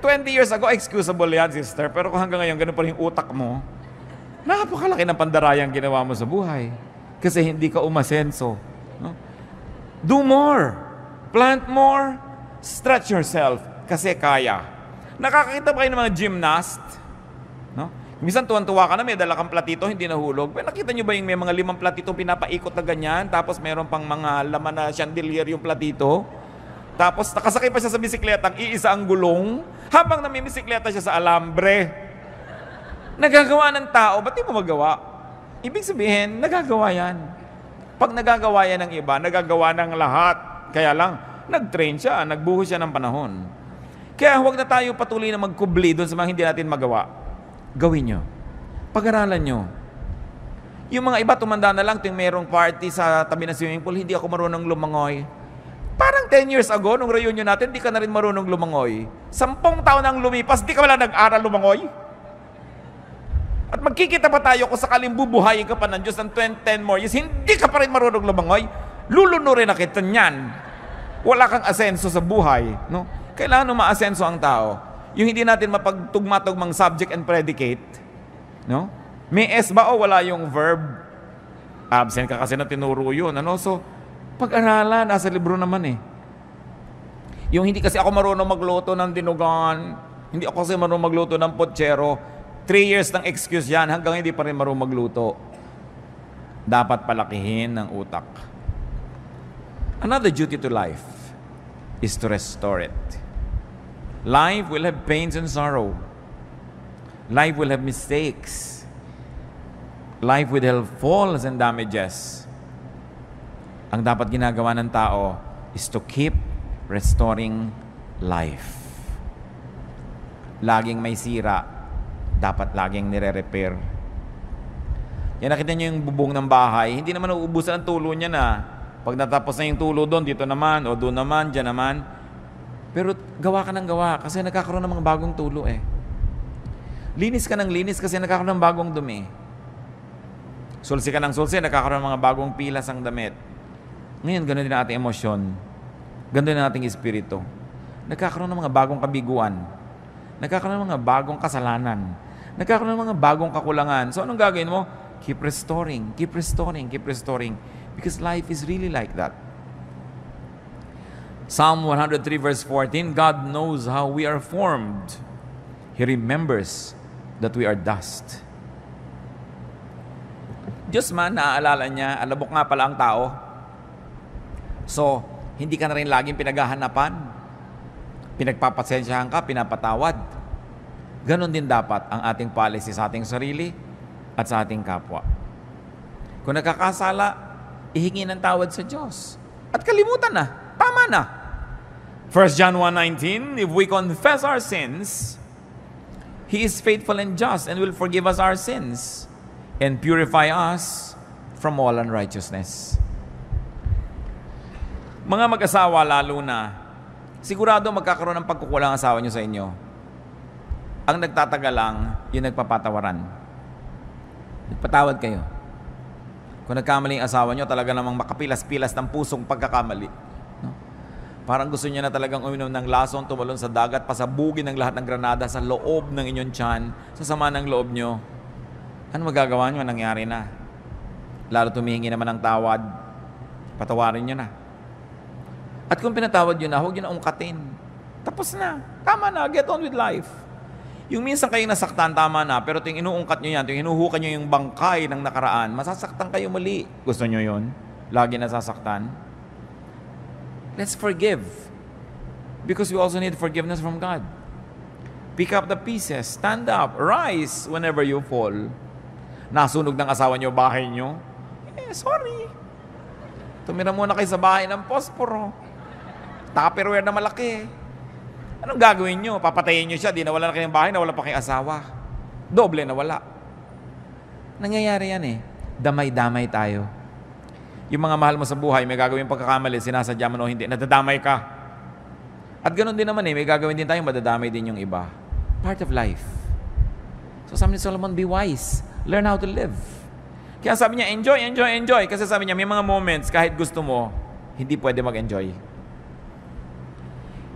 20 years ago, excusable yan, sister. Pero kung hanggang ngayon, ganun pa rin yung utak mo, napakalaki ng pandarayang ginawa mo sa buhay. Kasi hindi ka umasenso. No? Do more. Plant more. Stretch yourself. Kasi kaya. Nakakakita ba kayo ng mga gymnast? No? Minsan tuwan-tuwa ka na, may dala kang platito, hindi nahulog. Pero nakita nyo ba yung may mga 5 platito pinapaikot na ganyan, tapos meron pang mga laman na chandelier yung platito? Tapos nakasakay pa siya sa bisikleta, iisa ang gulong, habang namimisikleta siya sa alambre. Nagagawa ng tao, ba't di mo magawa? Ibig sabihin, nagagawa yan. Pag nagagawa yan ng iba, nagagawa ng lahat. Kaya lang, nag-train siya, nagbuhos siya ng panahon. Kaya huwag na tayo patuloy na magkubli doon sa mga hindi natin magawa. Gawin nyo. Pag-aralan nyo. Yung mga iba, tumanda na lang, ting merong party sa tabi ng swimming pool, hindi ako marunong lumangoy. Parang 10 years ago, nung reunion natin, di ka na rin marunong lumangoy. 10 taon nang lumipas, di ka wala nag-aral lumangoy. At magkikita pa tayo kung sakaling bubuhayin ka pa ng Diyos ng 10 more years, hindi ka pa rin marunong lumangoy, lulunurin na kita niyan. Wala kang asenso sa buhay. No? Kailangan umaasenso ang tao. Yung hindi natin mapagtugma-tugmang subject and predicate. No? May S ba o wala yung verb? Absent ka kasi na tinuro yun. Ano? So, pag-aralan, nasa libro naman eh. Yung hindi kasi ako marunong magluto ng dinugan, hindi ako kasi marunong magluto ng potsero, 3 years ng excuse yan, hanggang hindi pa rin marunong magluto. Dapat palakihin ng utak. Another duty to life is to restore it. Life will have pains and sorrow. Life will have mistakes. Life will have falls and damages. Ang dapat ginagawa ng tao is to keep restoring life. Laging may sira, dapat laging nire-repair. Yan, nakita niyo yung bubong ng bahay, hindi naman uubusan ang tulo niya na. Pag natapos na yung tulo doon, dito naman, o doon naman, dyan naman. Pero gawa ka ng gawa kasi nagkakaroon ng mga bagong tulo eh. Linis ka ng linis kasi nagkakaroon ng bagong dumi. Sulsi ka ng sulsi, nagkakaroon ng mga bagong pilas ang damit. Ngayon, ganoon din ang ating emosyon. Ganoon din ang ating espiritu. Nagkakaroon ng mga bagong kabiguan. Nagkakaroon ng mga bagong kasalanan. Nagkakaroon ng mga bagong kakulangan. So, anong gagawin mo? Keep restoring, keep restoring, keep restoring. Because life is really like that. Psalm 103 verse 14, God knows how we are formed. He remembers that we are dust. Diyos man, naaalala niya, alabok nga pala ang tao. So, hindi ka na rin laging pinaghahanapan. Pinagpapasensyahan ka, pinapatawad. Ganon din dapat ang ating policy sa ating sarili at sa ating kapwa. Kung nagkakasala, ihingi ng tawad sa Diyos. At kalimutan na. Tama na. 1 John 1:19, if we confess our sins, He is faithful and just and will forgive us our sins and purify us from all unrighteousness. Mga mag-asawa lalo na, sigurado magkakaroon ng pagkukulang ang asawa nyo sa inyo. Ang nagtatagal lang, yung nagpapatawaran. Nagpatawad kayo. Kung nagkamali ang asawa nyo, talaga namang makapilas-pilas ng pusong pagkakamali. No? Parang gusto niya na talagang uminom ng lason, tumalon sa dagat, pasabugin ng lahat ng granada sa loob ng inyong tiyan, sa sama ng loob nyo. Ano magagawa nyo? Nangyari na. Lalo tumihingi naman ng tawad, patawarin nyo na. At kung pinatawad nyo na, huwag nyo na ungkatin. Tapos na. Tama na. Get on with life. Yung minsan kayong nasaktan, tama na. Pero yung inuungkat nyo yan, yung hinuhukan nyo yung bangkay ng nakaraan, masasaktan kayo muli. Gusto nyo yun? Lagi nasasaktan? Let's forgive. Because we also need forgiveness from God. Pick up the pieces. Stand up. Rise whenever you fall. Nasunog ng asawa nyo bahay nyo? Sorry. Tumira muna kayo sa bahay ng posporo. Tupperware na malaki. Anong gagawin nyo? Papatayin nyo siya, di nawala na kayong bahay, nawala pa kayong asawa. Doble nawala. Nangyayari yan eh. Damay-damay tayo. Yung mga mahal mo sa buhay, may gagawin pagkakamali, sinasadya mo o hindi, nadadamay ka. At ganoon din naman eh, may gagawin din tayo, madadamay din yung iba. Part of life. So sabi ni Solomon, be wise. Learn how to live. Kaya sabi niya, enjoy, enjoy, enjoy. Kasi sabi niya, may mga moments, kahit gusto mo, hindi pwede mag-enjoy.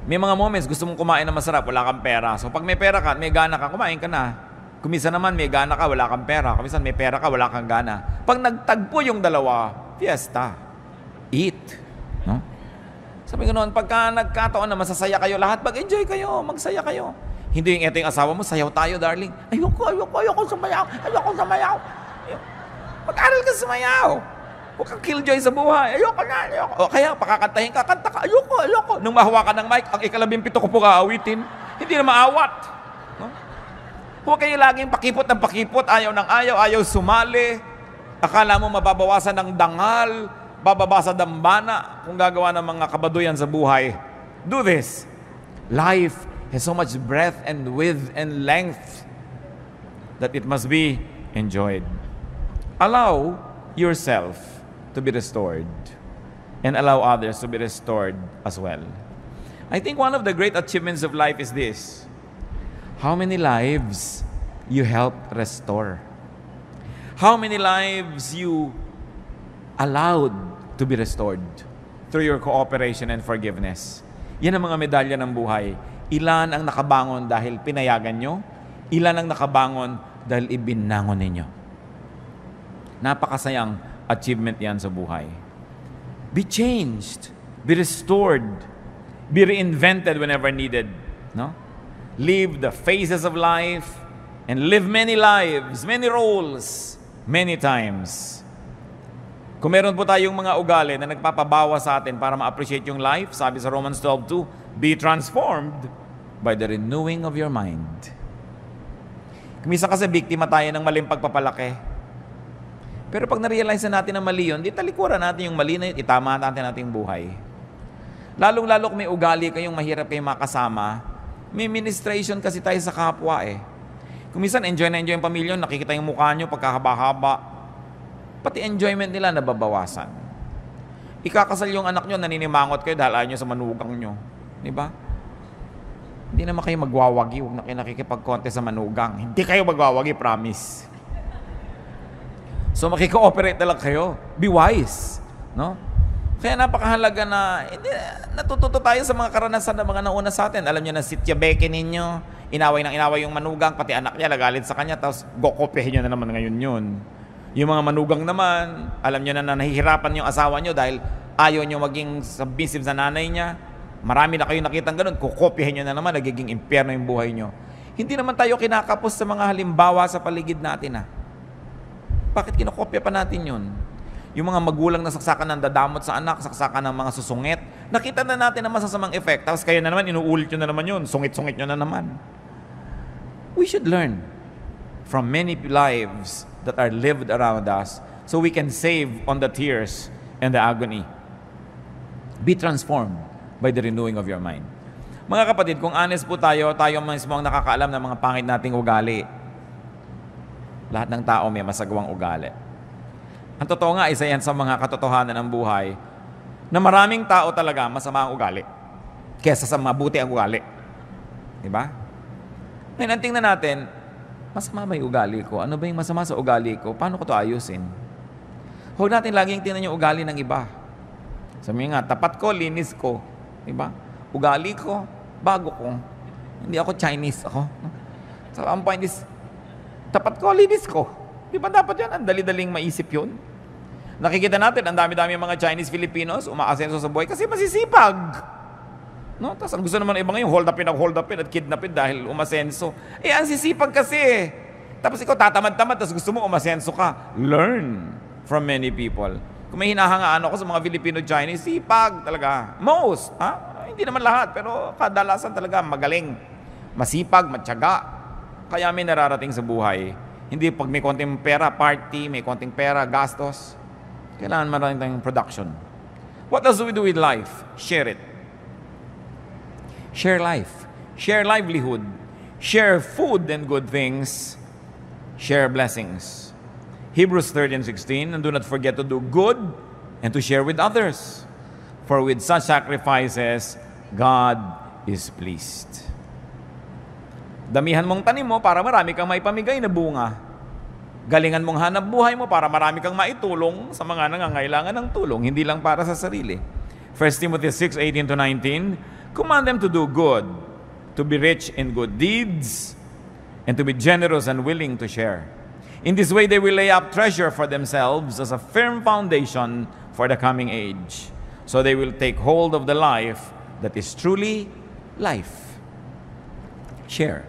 May mga moments, gusto mong kumain na masarap, wala kang pera. So pag may pera ka, may gana ka, kumain ka na. Kuminsan naman, may gana ka, wala kang pera. Kuminsan, may pera ka, wala kang gana. Pag nagtagpo yung dalawa, fiesta. Eat. No? Sabi ko noon, pagka nagkataon na masasaya kayo lahat, mag-enjoy kayo, magsaya kayo. Hindi yung eto yung asawa mo, sayaw tayo, darling. Ayoko sumayaw. Mag-aral ka sumayaw. Huwag kang killjoy sa buhay. Ayoko na. O kaya, pakakantahin ka, kanta ka. Ayoko. Nung mahawakan ng mic, ang 17 ko po kaawitin, hindi na maawat. No? Huwag kayo laging pakipot ng pakipot, ayaw sumali. Akala mo mababawasan ng dangal, bababa sa dambana, kung gagawa ng mga kabaduyan sa buhay. Do this. Life has so much breadth and width and length that it must be enjoyed. Allow yourself to be restored and allow others to be restored as well. I think one of the great achievements of life is this: how many lives you help restore, how many lives you allowed to be restored through your cooperation and forgiveness. Yan ang mga medalya ng buhay. Ilan ang nakabangon dahil pinayagan nyo, ilan ang nakabangon dahil ibinangon ninyo. Napakasayang achievement yan sa buhay. Be changed, be restored, be reinvented whenever needed. No? Live the phases of life and live many lives, many roles, many times. Kung meron po tayong mga ugali na nagpapabawa sa atin para ma-appreciate yung life, sabi sa Romans 12:2, be transformed by the renewing of your mind. Kumisa kasi biktima tayo ng maling pagpapalaki. Pero pag na-realize na natin na mali yun, di talikuran natin yung mali na yun, itama natin ating buhay. Lalong-lalo kung may ugali kayong mahirap kayong makasama, may ministration kasi tayo sa kapwa eh. Kung minsan enjoy na enjoy yung pamilya, nakikita yung mukha nyo pagkahaba-haba, pati enjoyment nila nababawasan. Ikakasal yung anak nyo, naninimangot kayo dahil ayaw nyo sa manugang nyo. Di ba? Hindi naman kayo magwawagi, huwag na kayo nakikipag-contest sa manugang. Hindi kayo magwawagi, promise. So makikooperate na lang kayo. Be wise. No? Kaya napakahalaga na natututo tayo sa mga karanasan ng mga nauna sa atin. Alam nyo na sitya-beke ninyo, inaway yung manugang, pati anak niya, nagalit sa kanya, tapos gokopehin nyo na naman ngayon yun. Yung mga manugang naman, alam nyo na nahihirapan yung asawa nyo dahil ayaw nyo maging submissive sa nanay niya. Marami na kayong nakitang ganun, kukopihin nyo na naman, nagiging impyerno yung buhay nyo. Hindi naman tayo kinakapos sa mga halimbawa sa paligid natin. Bakit kinokopya pa natin yun? Yung mga magulang na saksakan ng dadamot sa anak, saksakan ng mga susungit. Nakita na natin ang masasamang effect. Tapos kayo na naman, inuulit nyo na naman yun. Sungit-sungit nyo na naman. We should learn from many lives that are lived around us so we can save on the tears and the agony. Be transformed by the renewing of your mind. Mga kapatid, kung honest po tayo mismo ang nakakaalam ng mga pangit nating ugali. Lahat ng tao may masagawang ugali. Ang totoo nga, isa yan sa mga katotohanan ng buhay na maraming tao talaga masama ang ugali kesa sa mabuti ang ugali. Diba? Ngayon, ang tingnan natin, masama ba yung ugali ko? Ano ba yung masama sa ugali ko? Paano ko to ayusin? Huwag natin laging tingnan yung ugali ng iba. Sabi nga, tapat ko, linis ko. Diba? Ugali ko, bago ko. Hindi ako Chinese ako. So, ang point is, tapat ko, linis ko. Di ba dapat yan? Ang dali-daling maisip yun. Nakikita natin, ang dami-dami mga Chinese Filipinos umaasenso sa buhay kasi masisipag. No? Tapos ang gusto naman ng iba ngayon, hold upin at kidnapin dahil umasenso. Ang sisipag kasi. Tapos ikaw tatamad-tamad, tapos gusto mo umasenso ka. Learn from many people. Kung may hinahangaan ako sa mga Filipino-Chinese, sipag talaga. Most. Hindi naman lahat, pero kadalasan talaga magaling. Masipag, matyaga. Kaya may nararating sa buhay. Hindi pag may konting pera, party, may konting pera, gastos. Kailangan maraming tayong production. What else do we do with life? Share it. Share life. Share livelihood. Share food and good things. Share blessings. Hebrews 13:16, and do not forget to do good and to share with others. For with such sacrifices, God is pleased. Damihan mong tanim mo para marami kang maipamigay na bunga. Galingan mong hanap buhay mo para marami kang maitulong sa mga nangangailangan ng tulong, hindi lang para sa sarili. 1 Timothy 6:18-19, command them to do good, to be rich in good deeds, and to be generous and willing to share. In this way, they will lay up treasure for themselves as a firm foundation for the coming age. So they will take hold of the life that is truly life. Share.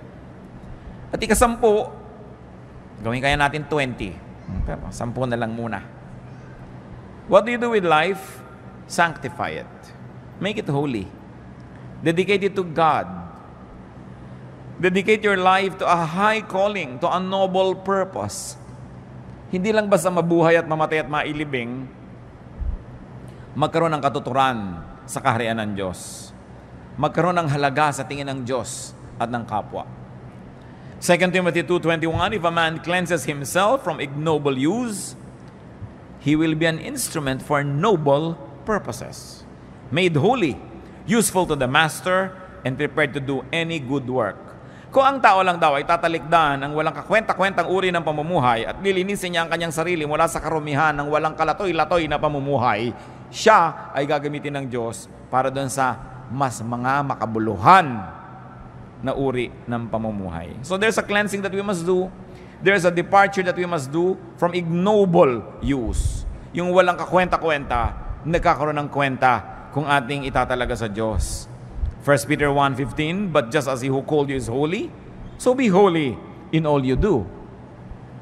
At ika-10, gawin kaya natin 20. Pero 10 na lang muna. What do you do with life? Sanctify it. Make it holy. Dedicate it to God. Dedicate your life to a high calling, to a noble purpose. Hindi lang basta mabuhay at mamatay at mailibing, magkaroon ng katuturan sa kaharian ng Diyos. Magkaroon ng halaga sa tingin ng Diyos at ng kapwa. 2 Timothy 2:21, if a man cleanses himself from ignoble use, he will be an instrument for noble purposes, made holy, useful to the master, and prepared to do any good work. Kung ang tao lang daw ay tatalikdan ang walang kakwenta-kwentang uri ng pamumuhay at lilinisin niya ang kanyang sarili mula sa karumihan ng walang kalatoy-latoy na pamumuhay, siya ay gagamitin ng Diyos para doon sa mas mga makabuluhan na uri ng pamumuhay. So there's a cleansing that we must do. There's a departure that we must do from ignoble use. Yung walang kakwenta-kwenta, nagkakaroon ng kwenta kung ating itatalaga sa Diyos. 1 Peter 1:15, but just as He who called you is holy, so be holy in all you do.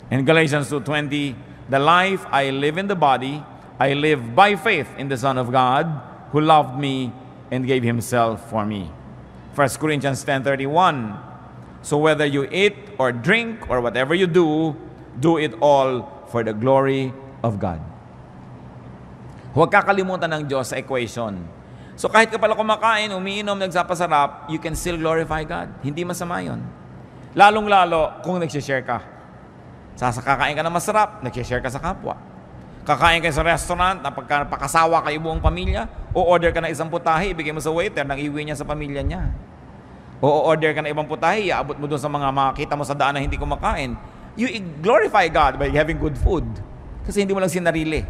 And Galatians 2:20, the life I live in the body, I live by faith in the Son of God, who loved me and gave Himself for me. 1 Corinthians 10:31, so whether you eat or drink or whatever you do, do it all for the glory of God. Huwag kakalimutan ng Diyos sa equation. So kahit ka pala kumakain, umiinom, nagsapasarap, you can still glorify God. Hindi masama yun. Lalong-lalo kung nagsishare ka. Kakain ka na masarap, nagsishare ka sa kapwa. Kakain ka sa restaurant, napakasawa kayo buong pamilya, o order ka na isang putahe, ibigay mo sa waiter, nang iwi niya sa pamilya niya. O order ka na ibang putahe, iabot mo doon sa mga makita mo sa daan na hindi kumakain. You glorify God by having good food. Kasi hindi mo lang sinarili.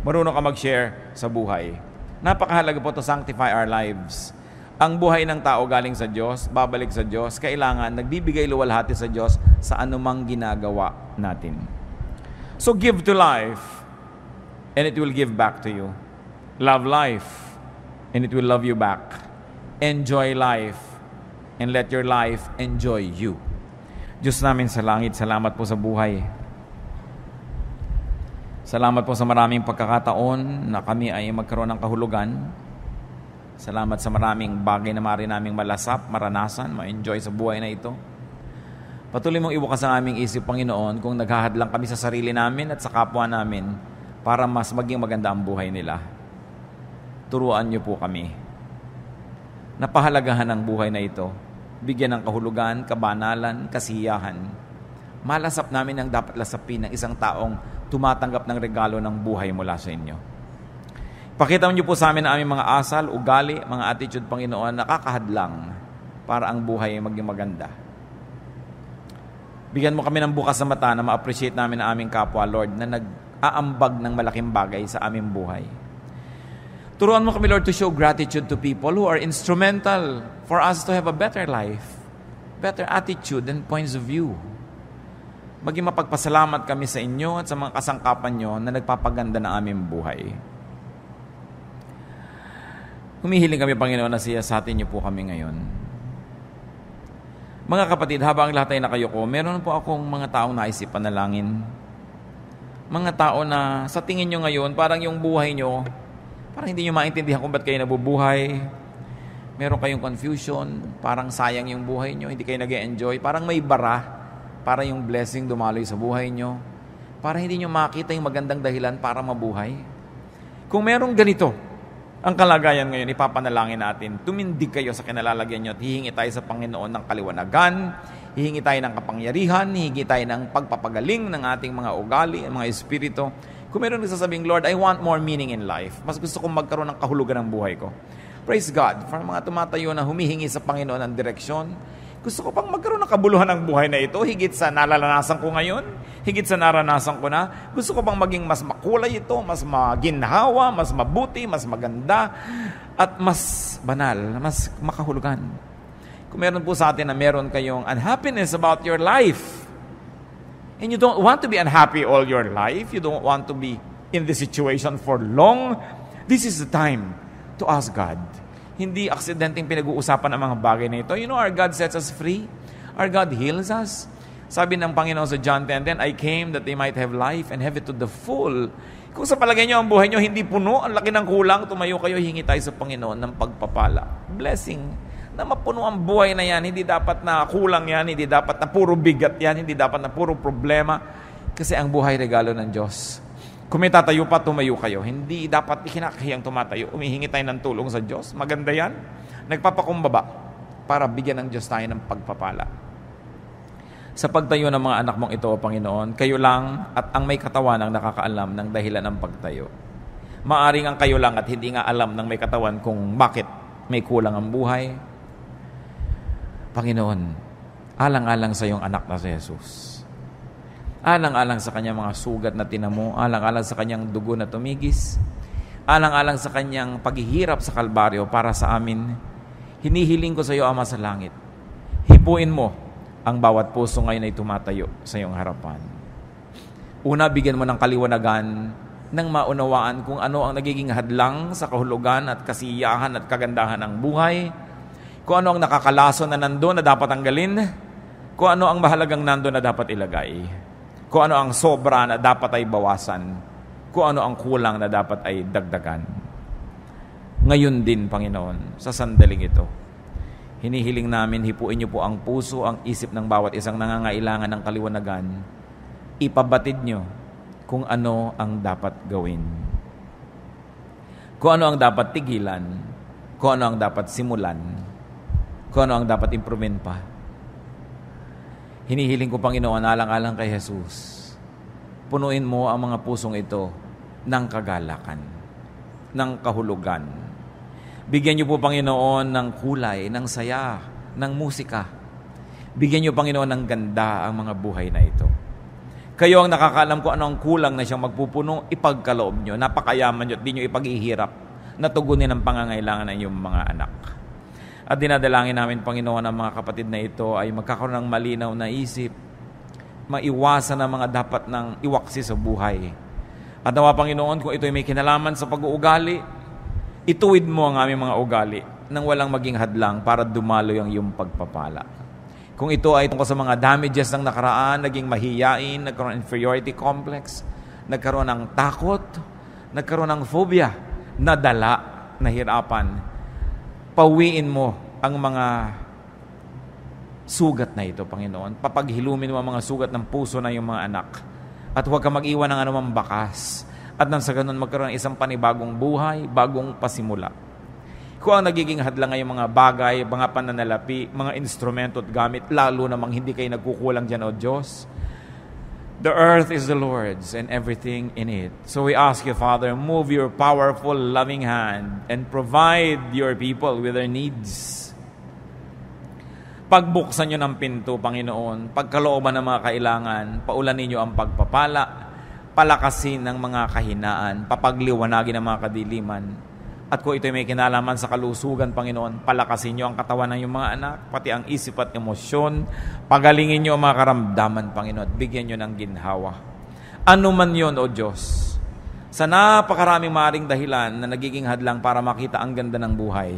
Marunong ka mag-share sa buhay. Napakahalaga po to sanctify our lives. Ang buhay ng tao galing sa Diyos, babalik sa Diyos, kailangan nagbibigay luwalhati sa Diyos sa anumang ginagawa natin. So give to life, and it will give back to you. Love life, and it will love you back. Enjoy life, and let your life enjoy you. Diyos namin sa langit, salamat po sa buhay. Salamat po sa maraming pagkakataon na kami ay magkaroon ng kahulugan. Salamat sa maraming bagay na maaari naming malasap, maranasan, ma-enjoy sa buhay na ito. Patuloy mong ibukas ang aming isip, Panginoon, kung naghahadlang kami sa sarili namin at sa kapwa namin para mas maging maganda ang buhay nila. Turuan niyo po kami. Napahalagahan ang buhay na ito. Bigyan ng kahulugan, kabanalan, kasiyahan. Malasap namin ang dapat lasapin ng isang taong tumatanggap ng regalo ng buhay mula sa inyo. Pakita niyo po sa amin ang aming mga asal, ugali, mga attitude, Panginoon, nakakahadlang para ang buhay ay maging maganda. Bigyan mo kami ng bukas sa mata na ma-appreciate namin ang aming kapwa, Lord, na nag-aambag ng malaking bagay sa aming buhay. Turuan mo kami, Lord, to show gratitude to people who are instrumental for us to have a better life, better attitude and points of view. Maging mapagpasalamat kami sa inyo at sa mga kasangkapan nyo na nagpapaganda ng aming buhay. Humihiling kami, Panginoon, na siyasatin niyo po kami ngayon. Mga kapatid, habang lahat ay nakayuko, meron po akong mga taong naisip panalangin. Mga tao na sa tingin nyo ngayon, parang yung buhay nyo, parang hindi nyo maintindihan kung ba't kayo nabubuhay. Meron kayong confusion, parang sayang yung buhay nyo, hindi kayo nag-enjoy, parang may bara, para yung blessing dumaloy sa buhay nyo, para hindi nyo makita yung magandang dahilan para mabuhay. Kung merong ganito, ang kalagayan ngayon, ipapanalangin natin. Tumindig kayo sa kinalalagyan nyo at hihingi tayo sa Panginoon ng kaliwanagan, hihingi tayo ng kapangyarihan, hihingi tayo ng pagpapagaling ng ating mga ugali, mga espiritu. Kung meron nagsasabing, Lord, I want more meaning in life. Mas gusto kong magkaroon ng kahulugan ng buhay ko. Praise God. For mga tumatayo na humihingi sa Panginoon ng direksyon, gusto ko pang magkaroon ng kabuluhan ng buhay na ito, higit sa nalalasan ko ngayon, higit sa naranasan ko na. Gusto ko pang maging mas makulay ito, mas maginhawa, mas mabuti, mas maganda, at mas banal, mas makahulugan. Kung meron po sa atin na meron kayong unhappiness about your life, and you don't want to be unhappy all your life, you don't want to be in this situation for long, this is the time to ask God. Hindi aksidenteng pinag-uusapan ang mga bagay na ito. You know, our God sets us free. Our God heals us. Sabi ng Panginoon sa John 10:10, I came that they might have life and have it to the full. Kung sa palagay nyo ang buhay nyo hindi puno, ang laki ng kulang, tumayo kayo, hingi tayo sa Panginoon ng pagpapala. Blessing. Na mapuno ang buhay na yan. Hindi dapat na kulang yan. Hindi dapat na puro bigat yan. Hindi dapat na puro problema. Kasi ang buhay regalo ng Diyos. Kung may tatayo pa, tumayo kayo. Hindi dapat ikinakahiyang tumatayo. Umihingi tayo ng tulong sa Diyos. Maganda yan. Nagpapakumbaba para bigyan ng Diyos tayo ng pagpapala. Sa pagtayo ng mga anak mong ito, Panginoon, kayo lang at ang may katawan ang nakakaalam ng dahilan ng pagtayo. Maaring ang kayo lang at hindi nga alam ng may katawan kung bakit may kulang ang buhay. Panginoon, alang-alang sa iyong anak na si Jesus. Alang-alang sa kanyang mga sugat na tinamo, alang-alang sa kanyang dugo na tumigis, alang-alang sa kanyang paghihirap sa Kalbaryo para sa amin, hinihiling ko sa iyo, Ama sa langit, hipuin mo ang bawat puso ngayon ay tumatayo sa iyong harapan. Una, bigyan mo ng kaliwanagan nang maunawaan kung ano ang nagiging hadlang sa kahulugan at kasiyahan at kagandahan ng buhay, kung ano ang nakakalaso na nandun na dapat tanggalin, kung ano ang mahalagang nandun na dapat ilagay, kung ano ang sobra na dapat ay bawasan, kung ano ang kulang na dapat ay dagdagan. Ngayon din, Panginoon, sa sandaling ito, hinihiling namin, hipuin niyo po ang puso, ang isip ng bawat isang nangangailangan ng kaliwanagan. Ipabatid niyo kung ano ang dapat gawin. Kung ano ang dapat tigilan, kung ano ang dapat simulan, kung ano ang dapat improvein pa. Hinihiling ko, Panginoon, alang-alang kay Jesus, punuin mo ang mga pusong ito ng kagalakan, ng kahulugan. Bigyan niyo po, Panginoon, ng kulay, ng saya, ng musika. Bigyan niyo, Panginoon, ng ganda ang mga buhay na ito. Kayo ang nakakaalam kung ano ang kulang na siyang magpupuno, ipagkaloob niyo, napakayaman niyo at di niyo ipaghihirap na tugunin ang pangangailangan ng iyong mga anak. At dinadalangin namin, Panginoon, ang mga kapatid na ito ay magkakaroon ng malinaw na isip, maiwasan ang mga dapat ng iwaksi sa buhay. At nawa, Panginoon, kung ito ay may kinalaman sa pag-uugali, ituwid mo ang aming mga ugali nang walang maging hadlang para dumaloy ang iyong pagpapala. Kung ito ay tungkol sa mga damages ng nakaraan, naging mahiyain, nagkaroon inferiority complex, nagkaroon ng takot, nagkaroon ng phobia, nadala, nahirapan. Pauwiin mo ang mga sugat na ito, Panginoon. Papaghilumin mo ang mga sugat ng puso na yung mga anak. At huwag ka mag-iwan ng anumang bakas. At nang sa ganun magkaroon ng isang panibagong buhay, bagong pasimula. Kung ang nagiging hadlang ay mga bagay, mga pananalapi, mga instrumento at gamit, lalo namang hindi kayo nagkukulang dyan, O Diyos. The earth is the Lord's and everything in it. So we ask you, Father, move your powerful, loving hand and provide your people with their needs. Pagbuksan nyo ng pinto, Panginoon, pagkalooban ng mga kailangan, paulanin nyo ang pagpapala, palakasin ng mga kahinaan, papagliwanagin ng mga kadiliman. At kung ito'y may kinalaman sa kalusugan, Panginoon, palakasin nyo ang katawan ng iyong mga anak, pati ang isip at emosyon. Pagalingin nyo ang mga karamdaman, Panginoon, at bigyan nyo ng ginhawa. Ano man yun, O Diyos, sa napakaraming maaring dahilan na nagiging hadlang para makita ang ganda ng buhay.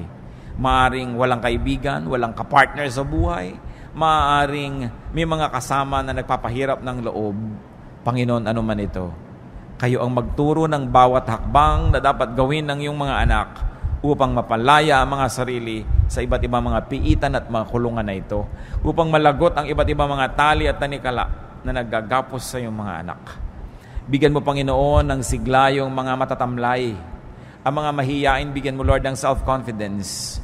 Maaring walang kaibigan, walang kapartner sa buhay, maaring may mga kasama na nagpapahirap ng loob. Panginoon, ano man ito, kayo ang magturo ng bawat hakbang na dapat gawin ng iyong mga anak upang mapalaya ang mga sarili sa iba't ibang mga piitan at mga kulungan na ito, upang malagot ang iba't ibang mga tali at tanikala na naggagapos sa iyong mga anak. Bigyan mo, Panginoon, ng sigla yung mga matatamlay. Ang mga mahiyain, bigyan mo, Lord, ng self-confidence.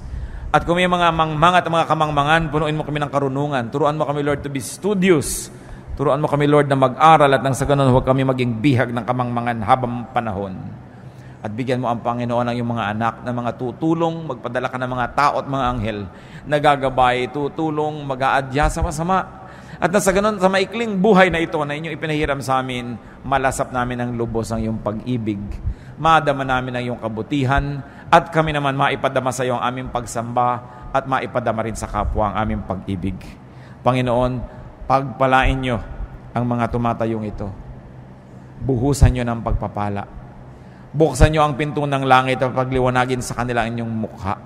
At kung may mga mangmang at mga kamangmangan, punuin mo kami ng karunungan. Turuan mo kami, Lord, to be studious. Turuan mo kami, Lord, na mag-aral at nang sa ganun, huwag kami maging bihag ng kamangmangan habang panahon. At bigyan mo ang Panginoon ng iyong mga anak na mga tutulong, magpadala ka ng mga tao at mga anghel na gagabay, tutulong, mag-aadya sa masama. At nang sa ganun, sa maikling buhay na ito na inyong ipinahiram sa amin, malasap namin ang lubos ang iyong pag-ibig. Madama namin ang iyong kabutihan at kami naman maipadama sa iyo ang aming pagsamba at maipadama rin sa kapwa ang aming pag-ibig. Panginoon, pagpalain nyo ang mga tumatayong ito. Buhusan nyo ng pagpapala. Buksan nyo ang pinto ng langit at pagliwanagin sa kanila inyong mukha.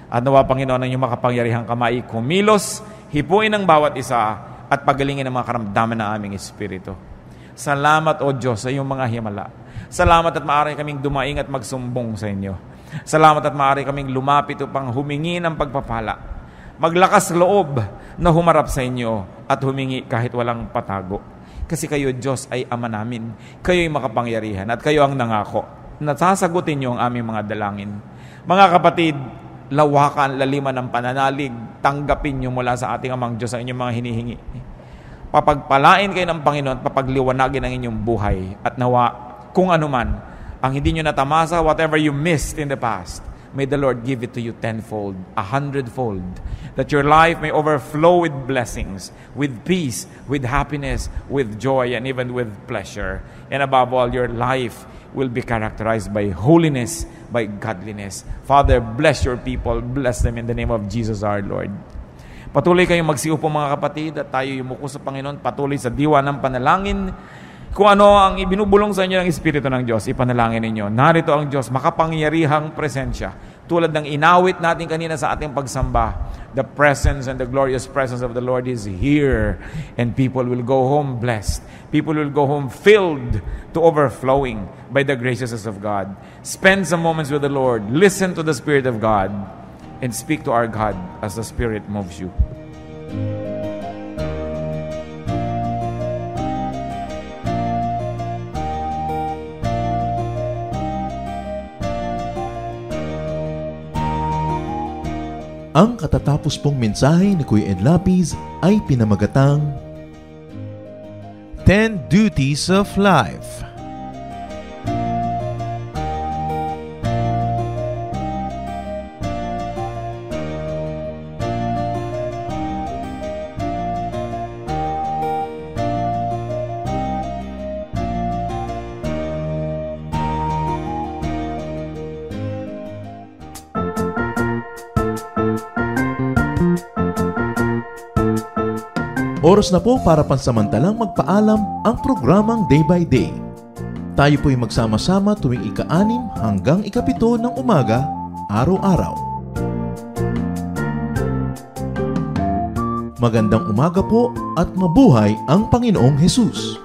At nawa, Panginoon, ang inyong makapangyarihang kamay, kumilos, hipuin ang bawat isa at pagalingin ang mga karamdaman ng aming espiritu. Salamat, O Diyos, sa iyong mga himala. Salamat at maaari kaming dumaing at magsumbong sa inyo. Salamat at maaari kaming lumapit upang humingi ng pagpapala. Maglakas loob na humarap sa inyo at humingi kahit walang patago. Kasi kayo, Diyos, ay Ama namin. Kayo'y makapangyarihan at kayo ang nangako na sasagutin niyo ang aming mga dalangin. Mga kapatid, lawakan, laliman ng pananalig, tanggapin niyo mula sa ating Amang Diyos ang inyong mga hinihingi. Papagpalain kayo ng Panginoon at papagliwanagin ang inyong buhay. At nawa, kung ano man, ang hindi niyo natamasa, whatever you missed in the past, may the Lord give it to you tenfold, 100-fold, that your life may overflow with blessings, with peace, with happiness, with joy, and even with pleasure. And above all, your life will be characterized by holiness, by godliness. Father, bless your people. Bless them in the name of Jesus our Lord. Patuloy kayong magsiupo, mga kapatid, at tayo yumuko sa Panginoon, patuloy sa diwa ng panalangin. Kung ano ang ibinubulong sa inyo ng Espiritu ng Diyos, ipanalangin ninyo. Narito ang Diyos, makapangyarihang presensya. Tulad ng inawit natin kanina sa ating pagsamba, the presence and the glorious presence of the Lord is here. And people will go home blessed. People will go home filled to overflowing by the graciousness of God. Spend some moments with the Lord. Listen to the Spirit of God. And speak to our God as the Spirit moves you. Ang katatapos pong mensahe ni Kuya Ed Lapiz ay pinamagatang 10 Duties of Life. Oras na po para pansamantalang magpaalam ang programang Day by Day. Tayo po'y magsama-sama tuwing ika-6 hanggang ika-7 ng umaga, araw-araw. Magandang umaga po at mabuhay ang Panginoong Hesus!